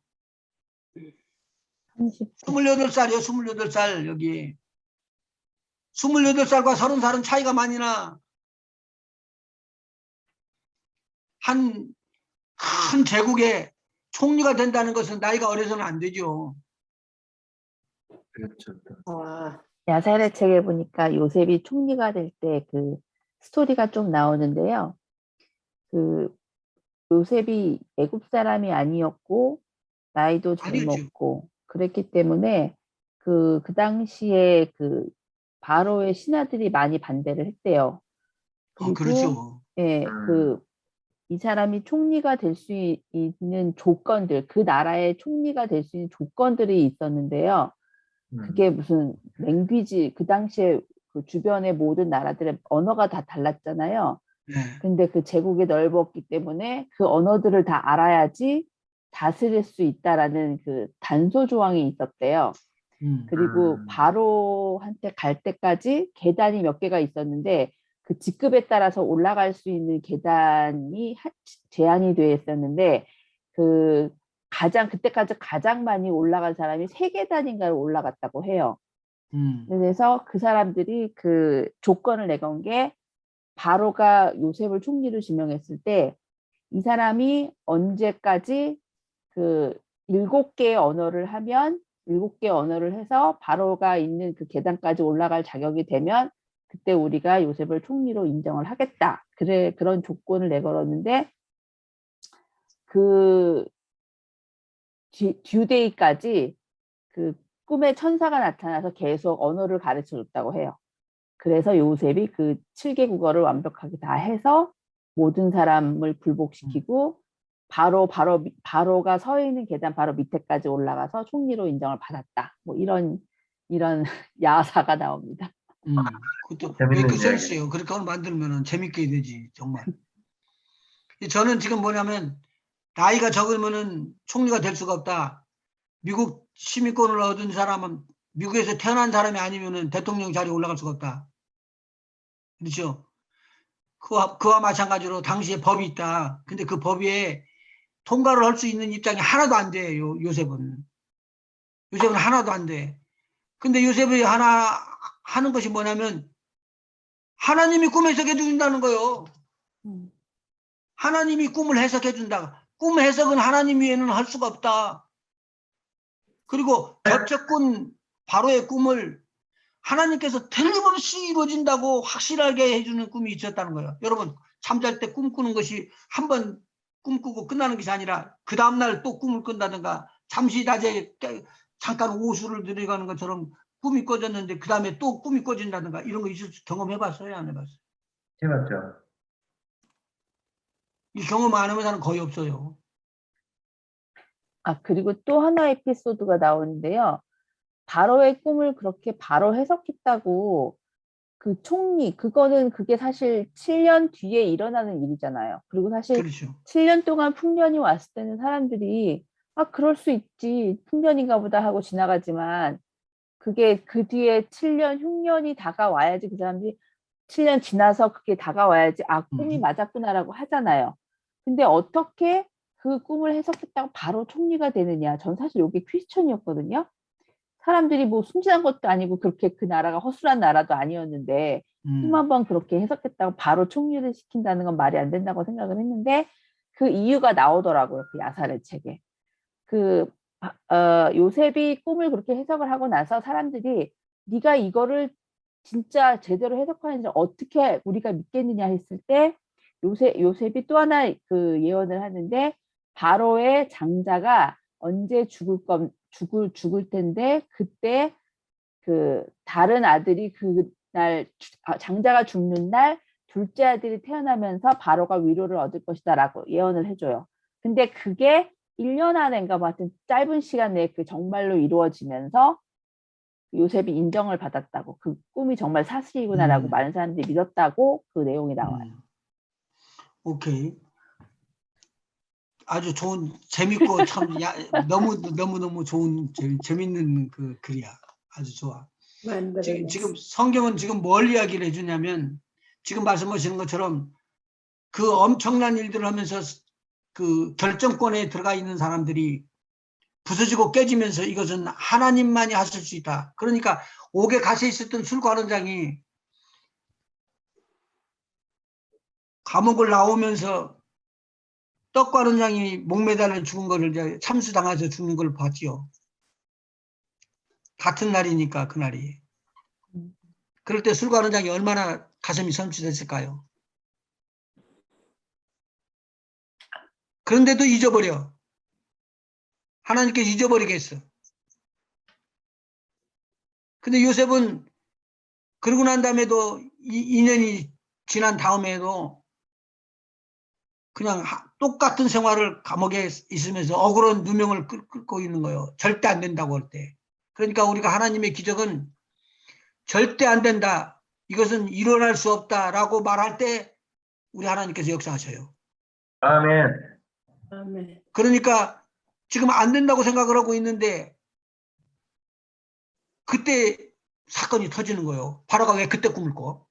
30. 28살이요. 28살 여기. 28살과 30살은 차이가 많이 나. 한 큰 제국의 총리가 된다는 것은 나이가 어려서는 안 되죠. 그렇죠. 아, 야살의 책에 보니까 요셉이 총리가 될 때 그 스토리가 좀 나오는데요. 그 요셉이 애굽 사람이 아니었고 나이도 아니죠. 젊었고 그랬기 때문에 그 당시에 그 바로의 신하들이 많이 반대를 했대요. 그리고 그렇죠. 예, 이 사람이 총리가 될 수 있는 조건들, 그 나라의 총리가 될 수 있는 조건들이 있었는데요. 그게 무슨 랭귀지, 그 당시에 그 주변의 모든 나라들의 언어가 다 달랐잖아요. 네. 근데 그 제국이 넓었기 때문에 그 언어들을 다 알아야지 다스릴 수 있다라는 그 단서 조항이 있었대요. 그리고 바로한테 갈 때까지 계단이 몇 개가 있었는데 그 직급에 따라서 올라갈 수 있는 계단이 제한이 되어 있었는데 그 그때까지 가장 많이 올라간 사람이 3계단인가를 올라갔다고 해요. 그래서 그 사람들이 그 조건을 내건 게 바로가 요셉을 총리로 지명했을 때 이 사람이 언제까지 그 7개의 언어를 하면 7개 언어를 해서 바로가 있는 그 계단까지 올라갈 자격이 되면 그때 우리가 요셉을 총리로 인정을 하겠다. 그런 조건을 내걸었는데 그 듀데이까지 그 꿈에 천사가 나타나서 계속 언어를 가르쳐 줬다고 해요. 그래서 요셉이 그 7개 국어를 완벽하게 다 해서 모든 사람을 불복시키고 바로가 서 있는 계단 바로 밑에까지 올라가서 총리로 인정을 받았다. 뭐 이런 야사가 나옵니다. 그것도 재밌는 그 이야기. 센스예요. 그렇게 만들면 재밌게 되지 정말. 저는 지금 뭐냐면 나이가 적으면은 총리가 될 수가 없다. 미국 시민권을 얻은 사람은 미국에서 태어난 사람이 아니면은 대통령 자리에 올라갈 수가 없다. 그렇죠? 그와 마찬가지로 당시에 법이 있다. 근데 그 법에 통과를 할 수 있는 입장이 하나도 안 돼요. 요셉은 하나도 안 돼. 근데 요셉이 하나 하는 것이 뭐냐면 하나님이 꿈 해석해 준다는 거예요. 하나님이 꿈을 해석해 준다. 꿈 해석은 하나님 외에는 할 수가 없다. 그리고 저체꾼 바로의 꿈을 하나님께서 틀림없이 이루어진다고 확실하게 해주는 꿈이 있었다는 거예요. 여러분 잠잘 때 꿈꾸는 것이 한 번 꿈꾸고 끝나는 것이 아니라 그 다음날 또 꿈을 꾼다든가 잠시 낮에 잠깐 오수를 들이가는 것처럼 꿈이 꿔졌는데 그 다음에 또 꿈이 꿔진다든가 이런 거 경험해봤어요? 안 해봤어요? 해봤죠. 이 경험 안 하면 사람 거의 없어요. 그리고 또 하나의 에피소드가 나오는데요. 바로의 꿈을 그렇게 바로 해석했다고 그 총리, 그게 사실 7년 뒤에 일어나는 일이잖아요. 그리고 사실 그렇죠. 7년 동안 풍년이 왔을 때는 사람들이 아, 그럴 수 있지. 풍년인가 보다 하고 지나가지만 그게 그 뒤에 7년, 흉년이 다가와야지 그 사람들이 7년 지나서 그게 다가와야지 아, 꿈이 음. 맞았구나라고 하잖아요. 근데 어떻게 그 꿈을 해석했다고 바로 총리가 되느냐. 전 사실 이게 퀘스천이었거든요. 사람들이 뭐 순진한 것도 아니고 그렇게 그 나라가 허술한 나라도 아니었는데 꿈 음. 한번 그렇게 해석했다고 바로 총리를 시킨다는 건 말이 안 된다고 생각을 했는데 그 이유가 나오더라고요. 그 야살의 책에. 그 요셉이 꿈을 그렇게 해석을 하고 나서 사람들이 네가 이거를 진짜 제대로 해석하는지 어떻게 우리가 믿겠느냐 했을 때 요셉이 또 하나 그 예언을 하는데 바로의 장자가 언제 죽을 텐데 그때 그 다른 아들이 그날 장자가 죽는 날 둘째 아들이 태어나면서 바로가 위로를 얻을 것이다라고 예언을 해줘요. 근데 그게 1년 안인가 뭐 하여튼 짧은 시간 내에 그 정말로 이루어지면서 요셉이 인정을 받았다고 그 꿈이 정말 사실이구나라고 음. 많은 사람들이 믿었다고 그 내용이 나와요. 오케이. 아주 좋은 재밌고 참 너무 좋은 재밌는 그 글이야. 아주 좋아. 지금 만들어냈어. 성경은 지금 뭘 이야기를 해주냐면 지금 말씀하시는 것처럼 그 엄청난 일들을 하면서 그 결정권에 들어가 있는 사람들이 부서지고 깨지면서 이것은 하나님만이 하실 수 있다. 그러니까 옥에 갇혀 있었던 술관원장이 감옥을 나오면서 떡관원장이 목매달려 죽은 거를 이제 참수당해서 죽는 걸 봤지요. 같은 날이니까 그날이. 그럴 때 술관원장이 얼마나 가슴이 섬찟했을까요? 그런데도 잊어버려. 하나님께 잊어버리겠어. 근데 요셉은 그러고 난 다음에도 2년이 지난 다음에도 그냥 똑같은 생활을 감옥에 있으면서 억울한 누명을 끌고 있는 거예요. 절대 안 된다고 할 때. 그러니까 우리가 하나님의 기적은 절대 안 된다. 이것은 일어날 수 없다라고 말할 때 우리 하나님께서 역사하셔요. 아멘. 아멘. 그러니까 지금 안 된다고 생각을 하고 있는데 그때 사건이 터지는 거예요. 바로가 왜 그때 꿈을 꿔?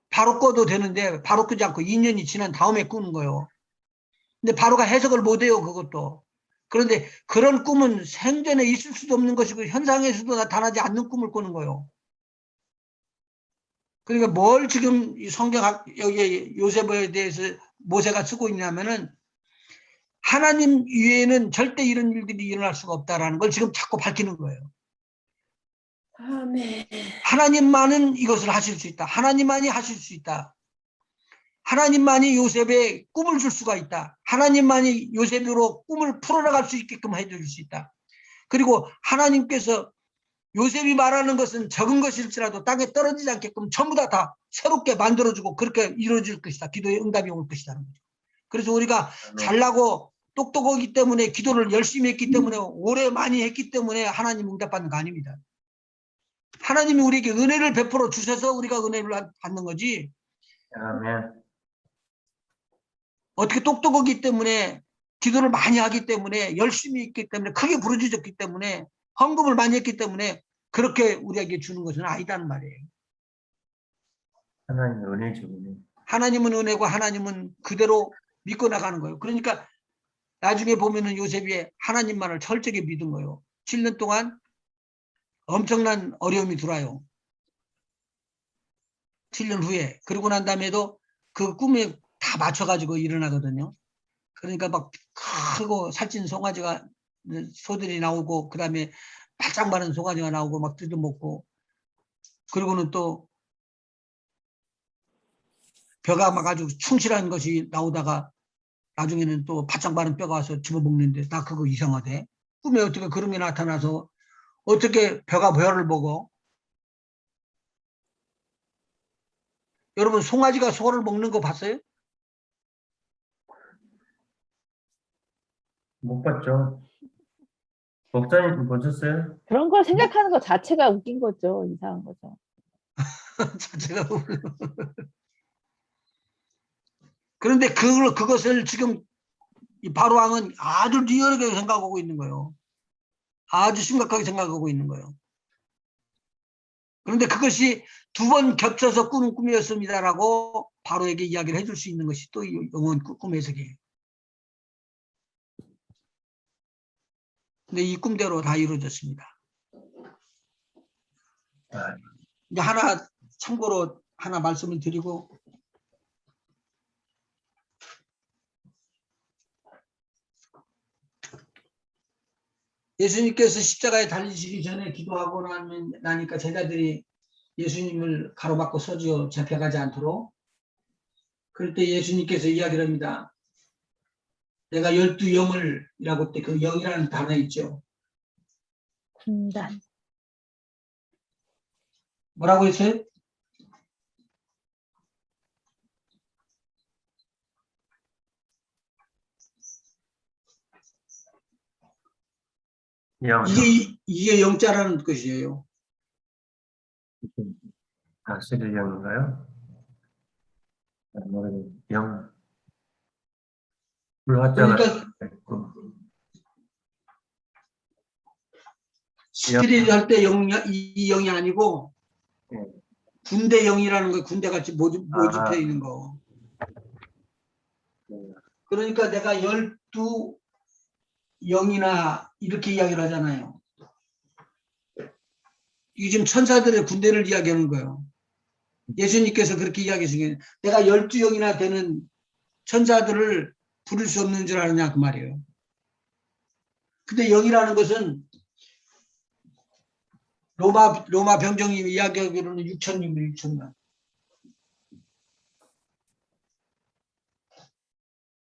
바로 꿔도 되는데 바로 끄지 않고 2년이 지난 다음에 꾸는 거예요. 근데 바로가 해석을 못해요. 그것도. 그런데 그런 꿈은 생전에 있을 수도 없는 것이고 현상에서도 나타나지 않는 꿈을 꾸는 거예요. 그러니까 뭘 지금 성경 여기 요셉에 대해서 모세가 쓰고 있냐면은 하나님 위에는 절대 이런 일들이 일어날 수가 없다라는 걸 지금 자꾸 밝히는 거예요. 아멘. 하나님만은 이것을 하실 수 있다. 하나님만이 하실 수 있다. 하나님만이 요셉에 꿈을 줄 수가 있다. 하나님만이 요셉으로 꿈을 풀어나갈 수 있게끔 해줄 수 있다. 그리고 하나님께서 요셉이 말하는 것은 적은 것일지라도 땅에 떨어지지 않게끔 전부 다 새롭게 만들어주고 그렇게 이루어질 것이다. 기도의 응답이 올 것이다. 그래서 우리가 잘나고 똑똑하기 때문에 기도를 열심히 했기 때문에 오래 많이 했기 때문에 하나님 응답받는 거 아닙니다. 하나님이 우리에게 은혜를 베풀어 주셔서 우리가 은혜를 받는 거지. 아멘. 어떻게 똑똑하기 때문에 기도를 많이 하기 때문에 열심히 했기 때문에 크게 부르짖었기 때문에 헌금을 많이 했기 때문에 그렇게 우리에게 주는 것은 아니다는 말이에요. 하나님 은혜죠. 은혜. 하나님은 은혜고 하나님은 그대로 믿고 나가는 거예요. 그러니까 나중에 보면은 요셉이 하나님만을 철저히 믿은 거예요. 7년 동안 엄청난 어려움이 들어와요. 7년 후에. 그러고 난 다음에도 그 꿈에 다 맞춰가지고 일어나거든요. 그러니까 막 크고 살찐 송아지가 소들이 나오고 그 다음에 바짝 마른 송아지가 나오고 막 뜯어먹고 그리고는 또 벼가 막 아주 충실한 것이 나오다가 나중에는 또 바짝 마른 뼈가 와서 집어먹는데 나 그거 이상하대. 꿈에 어떻게 그런 게 나타나서 어떻게 벼가 벼를 먹어? 여러분 송아지가 소를 먹는 거 봤어요? 못 봤죠. 목사님 보셨어요? 그런 걸 생각하는 것 자체가 웃긴 거죠. 이상한 거죠. 자체가 그런데 그것을 지금 이 바로 왕은 아주 리얼하게 생각하고 있는 거예요. 아주 심각하게 생각하고 있는 거예요. 그런데 그것이 2번 겹쳐서 꾸는 꿈이었습니다라고 바로에게 이야기를 해줄 수 있는 것이 또 영원 꿈 해석이에요. 근데 이 꿈대로 다 이루어졌습니다. 이제 하나 참고로 하나 말씀을 드리고, 예수님께서 십자가에 달리시기 전에 기도하고 나니까 제자들이 예수님을 가로막고 서지어 잡혀가지 않도록, 그럴 때 예수님께서 이야기를 합니다. 내가 12영을 이라고 때 그 영이라는 단어 있죠. 군단. 뭐라고 했어요? 영. 이게 영자라는 것이에요. 시를 영인가요? 영. 불화자가 그러니까 있고. 스피릿 할 때 이 영이 아니고 군대 영이라는 거, 군대 같이 모집해 있는 거. 그러니까 내가 12영이나 이렇게 이야기를 하잖아요. 이게 지금 천사들의 군대를 이야기하는 거예요. 예수님께서 그렇게 이야기하시는 게 내가 12영이나 되는 천사들을 부를 수 없는 줄 아느냐 그 말이에요. 근데 영이라는 것은 로마 병정이 이야기하기로는 6,000명, 6,000명.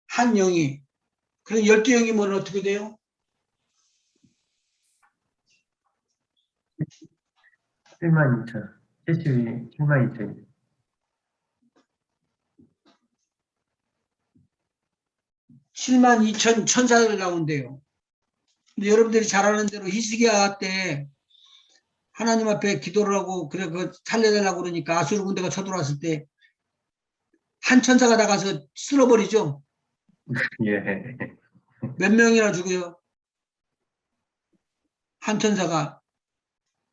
한 영이. 그럼 12영이면 어떻게 돼요? 72,000. 72,000. 72,000 천사들 나온대요. 근데 여러분들이 잘 아는 대로 히스기야 때 하나님 앞에 기도를 하고 그래 그 살려달라고 그러니까 아수르 군대가 쳐들어왔을 때 한 천사가 나가서 쓸어버리죠. 예. 몇 명이나 죽어요? 한 천사가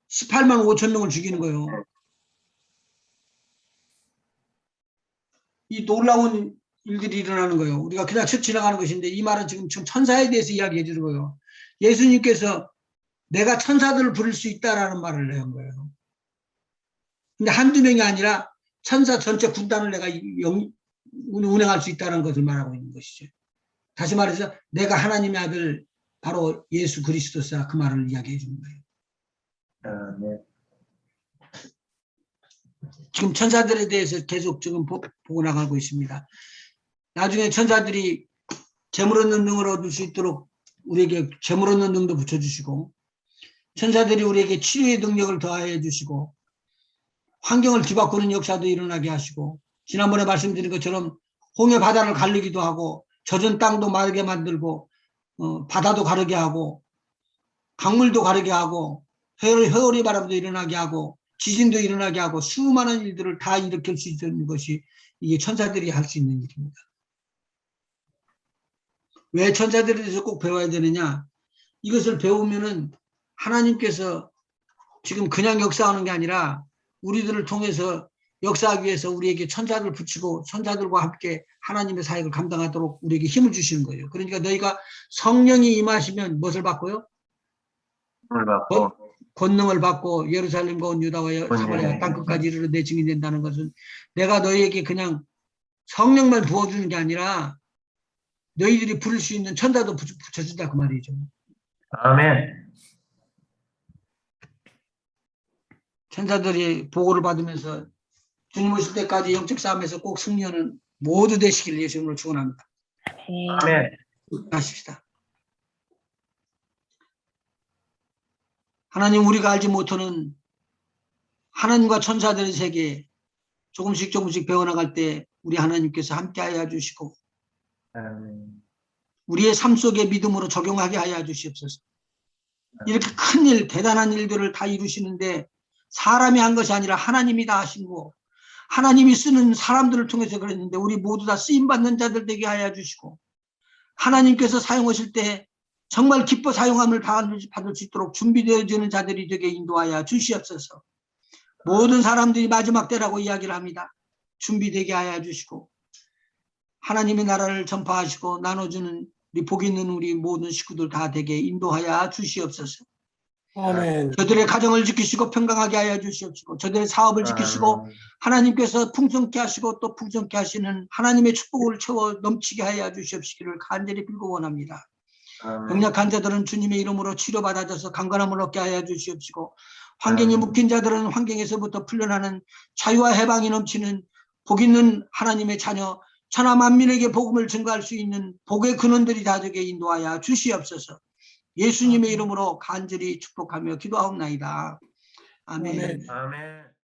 18만 5천 명을 죽이는 거예요. 이 놀라운 일들이 일어나는 거예요. 우리가 그냥 지나가는 것인데 이 말은 지금 천사에 대해서 이야기해 주는 거예요. 예수님께서 내가 천사들을 부를 수 있다라는 말을 한 거예요. 근데 한두 명이 아니라 천사 전체 군단을 내가 운행할 수 있다는 것을 말하고 있는 것이죠. 다시 말해서 내가 하나님의 아들 바로 예수 그리스도사 그 말을 이야기해 주는 거예요. 네. 지금 천사들에 대해서 계속 지금 보고 나가고 있습니다. 나중에 천사들이 재물 얻는 능을 얻을 수 있도록 우리에게 재물 얻는 능도 붙여주시고, 천사들이 우리에게 치료의 능력을 더하여 주시고, 환경을 뒤바꾸는 역사도 일어나게 하시고, 지난번에 말씀드린 것처럼 홍해 바다를 가르기도 하고, 젖은 땅도 마르게 만들고, 바다도 가르게 하고, 강물도 가르게 하고, 회오리 바람도 일어나게 하고, 지진도 일어나게 하고, 수많은 일들을 다 일으킬 수 있는 것이 이게 천사들이 할 수 있는 일입니다. 왜 천사들에 대해서 꼭 배워야 되느냐? 이것을 배우면은 하나님께서 지금 그냥 역사하는 게 아니라 우리들을 통해서 역사하기 위해서 우리에게 천사를 붙이고 천사들과 함께 하나님의 사역을 감당하도록 우리에게 힘을 주시는 거예요. 그러니까 너희가 성령이 임하시면 무엇을 받고요? 권능을 받고 예루살렘과 온 유다와 사마리아 땅끝까지 이르러 내 증인이 된다는 것은 내가 너희에게 그냥 성령만 부어주는 게 아니라 너희들이 부를 수 있는 천사도 붙여준다 그 말이죠. 아멘. 천사들이 보고를 받으면서 주님 오실 때까지 영적 싸움에서 꼭 승리하는 모두 되시길 예수님으로 축원합니다. 아멘. 하십시다. 하나님, 우리가 알지 못하는 하나님과 천사들의 세계 조금씩 배워나갈 때 우리 하나님께서 함께하여 주시고 우리의 삶 속에 믿음으로 적용하게 하여 주시옵소서. 이렇게 큰 일, 대단한 일들을 다 이루시는데 사람이 한 것이 아니라 하나님이 다 하신 거, 하나님이 쓰는 사람들을 통해서 그랬는데 우리 모두 다 쓰임받는 자들 되게 하여 주시고 하나님께서 사용하실 때 정말 기뻐 사용함을 받을 수 있도록 준비되어지는 자들이 되게 인도하여 주시옵소서. 모든 사람들이 마지막 때라고 이야기를 합니다. 준비되게 하여 주시고 하나님의 나라를 전파하시고 나눠주는 우리 복 있는 우리 모든 식구들 다 되게 인도하여 주시옵소서. 아멘. 저들의 가정을 지키시고 평강하게 하여 주시옵시고 저들의 사업을 지키시고 하나님께서 풍성케 하시고 또 풍성케 하시는 하나님의 축복을 채워 넘치게 하여 주시옵시기를 간절히 빌고 원합니다. 병약한 자들은 주님의 이름으로 치료받아져서 강건함을 얻게 하여 주시옵시고 환경에 묶인 자들은 환경에서부터 풀려나는 자유와 해방이 넘치는 복 있는 하나님의 자녀 천하 만민에게 복음을 증거할 수 있는 복의 근원들이 다 되게 인도하여 주시옵소서. 예수님의 이름으로 간절히 축복하며 기도하옵나이다. 아멘. 아멘. 아멘.